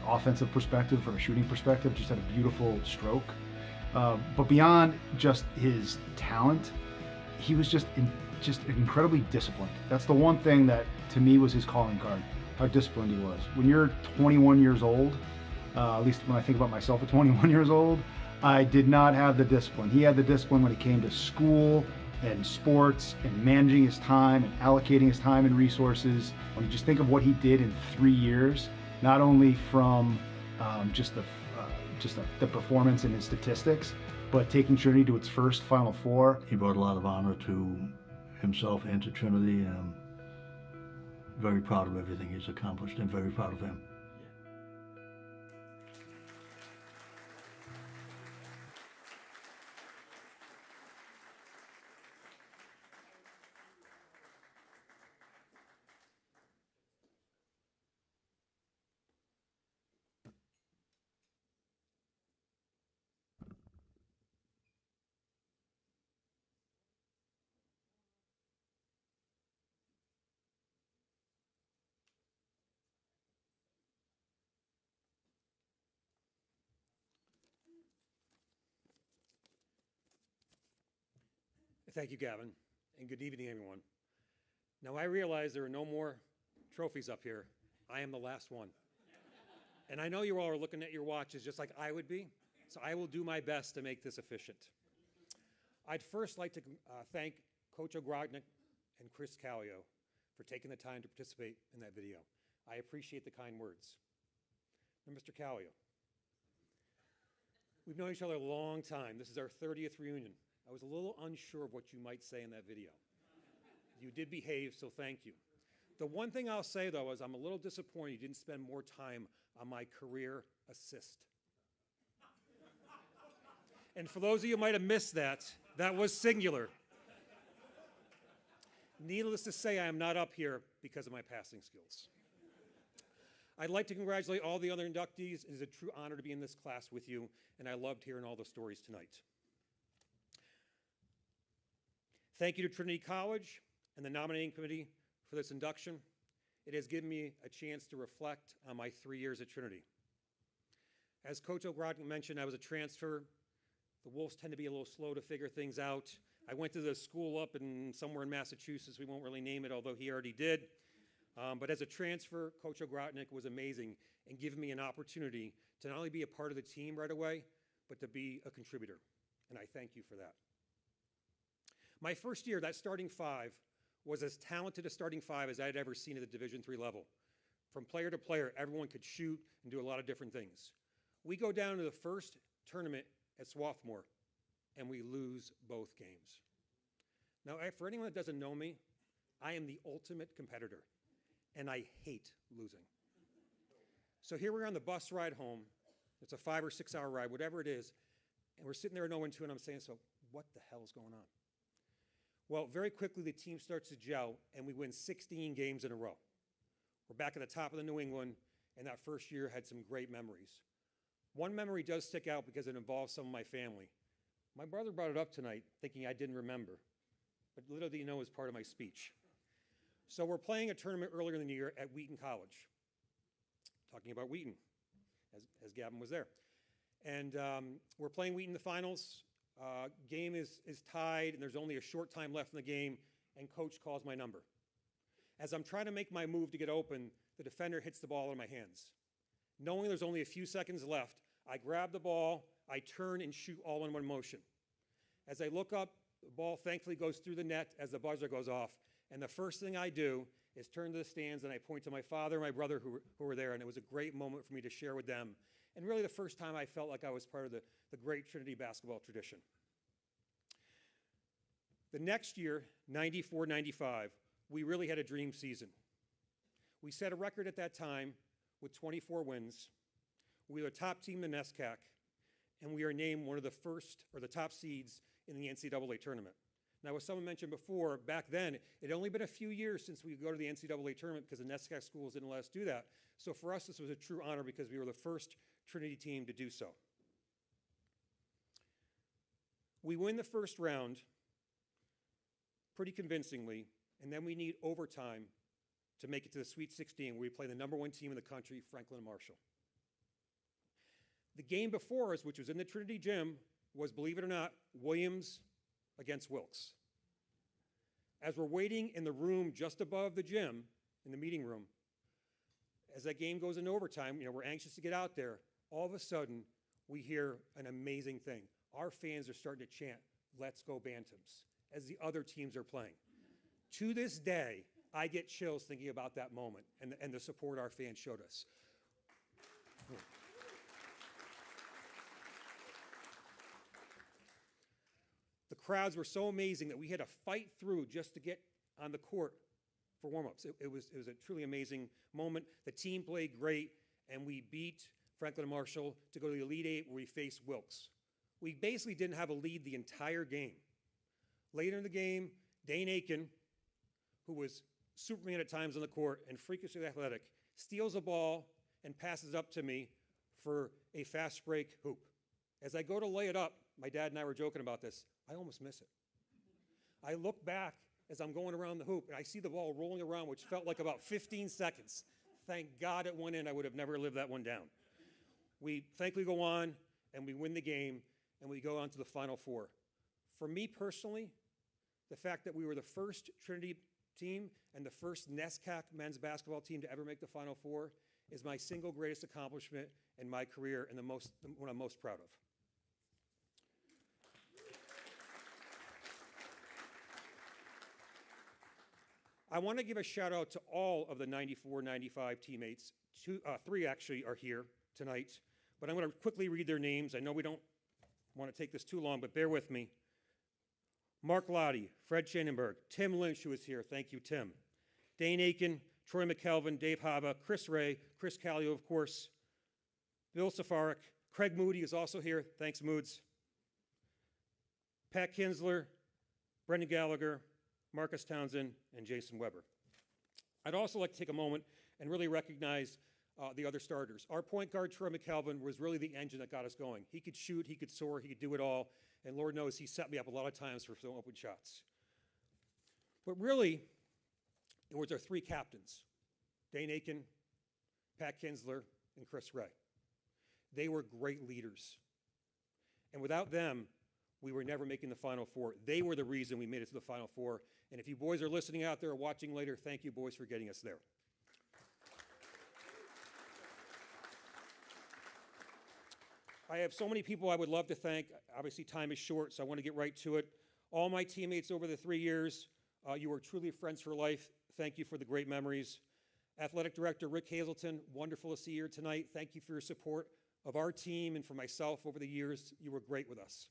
offensive perspective, from a shooting perspective, just had a beautiful stroke. But beyond just his talent, he was just incredibly disciplined. That's the one thing that, to me, was his calling card, how disciplined he was. When you're 21 years old, at least when I think about myself at 21 years old, I did not have the discipline. He had the discipline when it came to school and sports and managing his time and allocating his time and resources. When you just think of what he did in 3 years, not only from just the performance and his statistics, but taking Trinity to its first Final Four. He brought a lot of honor to himself and to Trinity, and I'm very proud of everything he's accomplished and very proud of him. Thank you, Gavin, and good evening, everyone. Now, I realize there are no more trophies up here. I am the last one. And I know you all are looking at your watches just like I would be, so I will do my best to make this efficient. I'd first like to thank Coach O'Grognick and Chris Callio for taking the time to participate in that video. I appreciate the kind words. Now, Mr. Callio, we've known each other a long time. This is our 30th reunion. I was a little unsure of what you might say in that video. You did behave, so thank you. The one thing I'll say, though, is I'm a little disappointed you didn't spend more time on my career assist. And for those of you who might have missed that, that was singular. Needless to say, I am not up here because of my passing skills. I'd like to congratulate all the other inductees. It is a true honor to be in this class with you, and I loved hearing all the stories tonight. Thank you to Trinity College and the nominating committee for this induction. It has given me a chance to reflect on my 3 years at Trinity. As Coach O'Grognick mentioned, I was a transfer. The Wolves tend to be a little slow to figure things out. I went to the school up in somewhere in Massachusetts. We won't really name it, although he already did. But as a transfer, Coach Ogrotnik was amazing and giving me an opportunity to not only be a part of the team right away, but to be a contributor. And I thank you for that. My first year, that starting five was as talented a starting five as I had ever seen at the Division III level. From player to player, everyone could shoot and do a lot of different things. We go down to the first tournament at Swarthmore, and we lose both games. Now, for anyone that doesn't know me, I am the ultimate competitor, and I hate losing. So here we are on the bus ride home. It's a 5 or 6 hour ride, whatever it is, and we're sitting there at 0-2, and I'm saying, so what the hell is going on? Well, very quickly, the team starts to gel, and we win 16 games in a row. We're back at the top of the New England, and that first year had some great memories. One memory does stick out because it involves some of my family. My brother brought it up tonight, thinking I didn't remember, but little did he know it was part of my speech. So we're playing a tournament earlier in the year at Wheaton College, talking about Wheaton, as Gavin was there. And we're playing Wheaton in the finals. Game is tied, and there's only a short time left in the game, and coach calls my number. As I'm trying to make my move to get open, the defender hits the ball in my hands. Knowing there's only a few seconds left, I grab the ball, I turn and shoot all in one motion. As I look up, the ball thankfully goes through the net as the buzzer goes off, and the first thing I do is turn to the stands and I point to my father and my brother who were there, and it was a great moment for me to share with them. And really the first time I felt like I was part of the great Trinity basketball tradition. The next year, 94-95, we really had a dream season. We set a record at that time with 24 wins. We were the top team in the NESCAC, and we are named one of the first or the top seeds in the NCAA tournament. Now, as someone mentioned before, back then, it had only been a few years since we could go to the NCAA tournament because the NESCAC schools didn't let us do that. So for us, this was a true honor because we were the first Trinity team to do so. We win the first round pretty convincingly, and then we need overtime to make it to the Sweet 16, where we play the #1 team in the country, Franklin and Marshall. The game before us, which was in the Trinity gym, was, believe it or not, Williams against Wilkes. As we're waiting in the room just above the gym, in the meeting room, as that game goes into overtime, we're anxious to get out there. All of a sudden, we hear an amazing thing. Our fans are starting to chant, "Let's go Bantams," as the other teams are playing. To this day, I get chills thinking about that moment and the support our fans showed us. The crowds were so amazing that we had to fight through just to get on the court for warm-ups. It was a truly amazing moment. The team played great, and we beat Franklin and Marshall to go to the Elite Eight, where we faced Wilkes. We basically didn't have a lead the entire game. Later in the game, Dane Aiken, who was Superman at times on the court and freakishly athletic, steals a ball and passes it up to me for a fast break hoop. As I go to lay it up, my dad and I were joking about this, I almost miss it. I look back as I'm going around the hoop, and I see the ball rolling around, which felt like about 15 seconds. Thank God it went in. I would have never lived that one down. We thankfully go on, and we win the game, and we go on to the Final Four. For me personally, the fact that we were the first Trinity team and the first NESCAC men's basketball team to ever make the Final Four is my single greatest accomplishment in my career and what I'm most proud of. I want to give a shout out to all of the 94-95 teammates. Three actually are here tonight, but I'm going to quickly read their names. I know we don't want to take this too long, but bear with me. Mark Lottie, Fred Schanenberg, Tim Lynch, who is here. Thank you, Tim. Dane Aiken, Troy McKelvin, Dave Hava, Chris Ray, Chris Callio, of course, Bill Safarik, Craig Moody is also here. Thanks, Moods. Pat Kinsler, Brendan Gallagher, Marcus Townsend, and Jason Weber. I'd also like to take a moment and really recognize the other starters. Our point guard, Troy McKelvin, was really the engine that got us going. He could shoot, he could soar, he could do it all, and Lord knows he set me up a lot of times for some open shots. But really, it was our three captains, Dane Aiken, Pat Kinsler, and Chris Ray. They were great leaders. And without them, we were never making the Final Four. They were the reason we made it to the Final Four. And if you boys are listening out there or watching later, thank you, boys, for getting us there. I have so many people I would love to thank. Obviously, time is short, so I want to get right to it. All my teammates over the 3 years, you are truly friends for life. Thank you for the great memories. Athletic Director Rick Hazelton, wonderful to see you here tonight. Thank you for your support of our team and for myself over the years. You were great with us.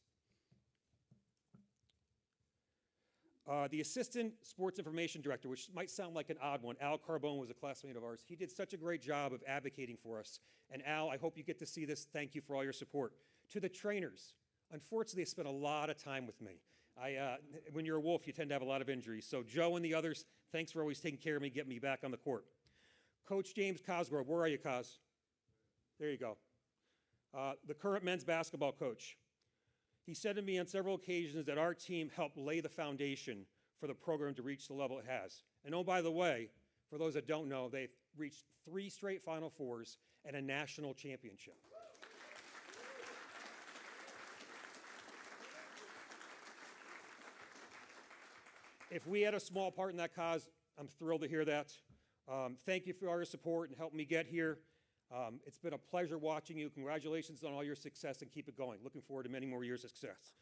The Assistant Sports Information Director, which might sound like an odd one, Al Carbone was a classmate of ours. He did such a great job of advocating for us. And Al, I hope you get to see this. Thank you for all your support. To the trainers, unfortunately, they spent a lot of time with me. When you're a Wolf, you tend to have a lot of injuries. So Joe and the others, thanks for always taking care of me, getting me back on the court. Coach James Cosgrove, where are you, Cos? There you go. The current men's basketball coach. He said to me on several occasions that our team helped lay the foundation for the program to reach the level it has. And oh, by the way, for those that don't know, they've reached 3 straight Final Fours and a national championship. If we had a small part in that cause, I'm thrilled to hear that. Thank you for all your support and helping me get here. It's been a pleasure watching you. Congratulations on all your success and keep it going. Looking forward to many more years of success.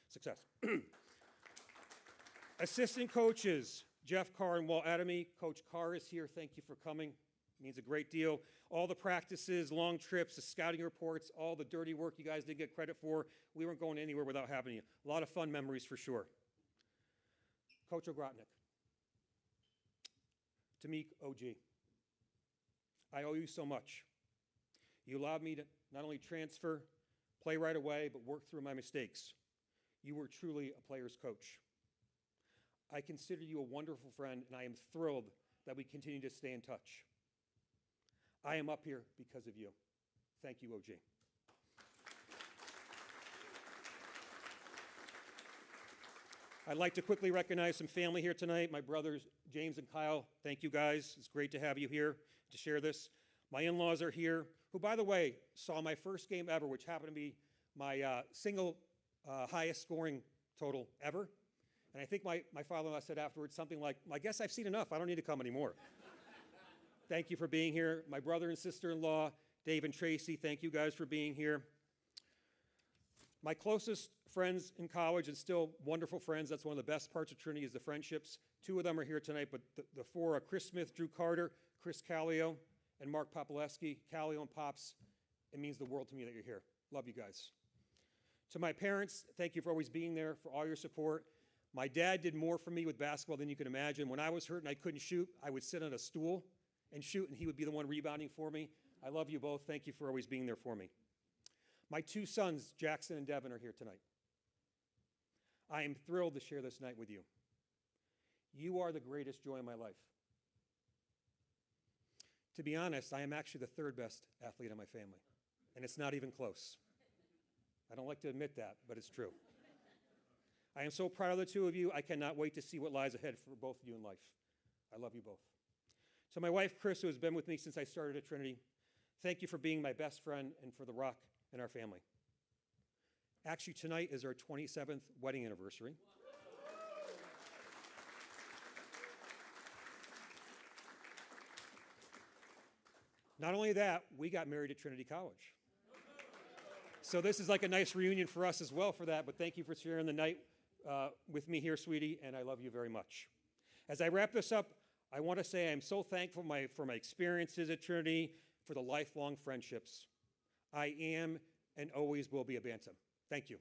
Assistant coaches, Jeff Carr and Walt Adamy. Coach Carr is here. Thank you for coming. It means a great deal. All the practices, long trips, the scouting reports, all the dirty work you guys didn't get credit for. We weren't going anywhere without having you. A lot of fun memories for sure. Coach O'Grotnick. Tamik OG. I owe you so much. You allowed me to not only transfer, play right away, but work through my mistakes. You were truly a player's coach. I consider you a wonderful friend, and I am thrilled that we continue to stay in touch. I am up here because of you. Thank you, OG. I'd like to quickly recognize some family here tonight. My brothers, James and Kyle, thank you guys. It's great to have you here to share this. My in-laws are here, who, by the way, saw my first game ever, which happened to be my single highest scoring total ever. And I think my father-in-law said afterwards something like, I guess I've seen enough. I don't need to come anymore. Thank you for being here. My brother and sister-in-law, Dave and Tracy, thank you guys for being here. My closest friends in college and still wonderful friends, that's one of the best parts of Trinity is the friendships. 2 of them are here tonight, but the 4 are Chris Smith, Drew Carter, Chris Callio, and Mark Popolewski. Callio and Pops, it means the world to me that you're here. Love you guys. To my parents, thank you for always being there, for all your support. My dad did more for me with basketball than you can imagine. When I was hurt and I couldn't shoot, I would sit on a stool and shoot, and he would be the one rebounding for me. I love you both. Thank you for always being there for me. My 2 sons, Jackson and Devin, are here tonight. I am thrilled to share this night with you. You are the greatest joy in my life. To be honest, I am actually the 3rd best athlete in my family, and it's not even close. I don't like to admit that, but it's true. I am so proud of the 2 of you. I cannot wait to see what lies ahead for both of you in life. I love you both. To my wife, Chris, who has been with me since I started at Trinity, thank you for being my best friend and for the rock in our family. Actually, tonight is our 27th wedding anniversary. Not only that, we got married at Trinity College. So this is like a nice reunion for us as well for that, but thank you for sharing the night with me here, sweetie, and I love you very much. As I wrap this up, I want to say I'm so thankful for my experiences at Trinity, for the lifelong friendships. I am and always will be a Bantam. Thank you.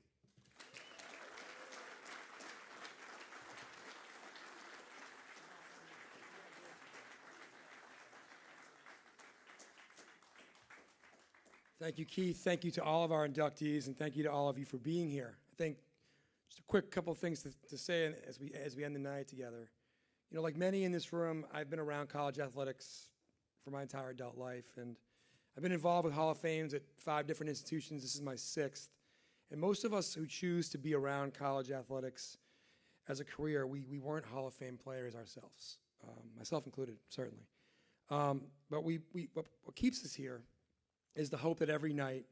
Thank you, Keith. Thank you to all of our inductees, and thank you to all of you for being here. I think just a quick couple of things to say as we end the night together. You know, like many in this room, I've been around college athletics for my entire adult life, and I've been involved with Hall of Fames at 5 different institutions. This is my 6th. And most of us who choose to be around college athletics as a career, we weren't Hall of Fame players ourselves, myself included, certainly. But what keeps us here is the hope that every night,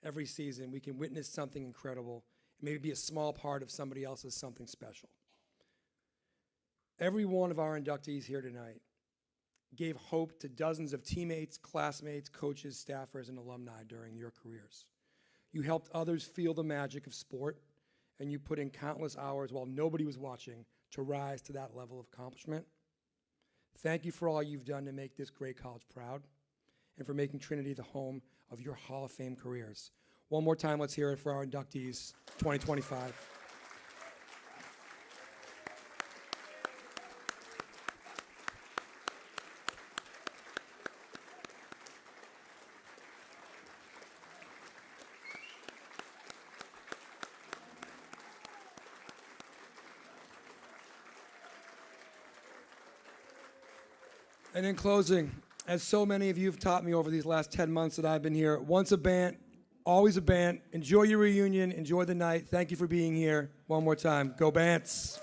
every season, we can witness something incredible maybe be a small part of somebody else's something special. Every one of our inductees here tonight gave hope to dozens of teammates, classmates, coaches, staffers, and alumni during your careers. You helped others feel the magic of sport, and you put in countless hours while nobody was watching to rise to that level of accomplishment. Thank you for all you've done to make this great college proud and for making Trinity the home of your Hall of Fame careers. One more time, let's hear it for our inductees 2025. And in closing, as so many of you have taught me over these last 10 months that I've been here, once a Bant, always a Bant. Enjoy your reunion. Enjoy the night. Thank you for being here. One more time. Go Bants.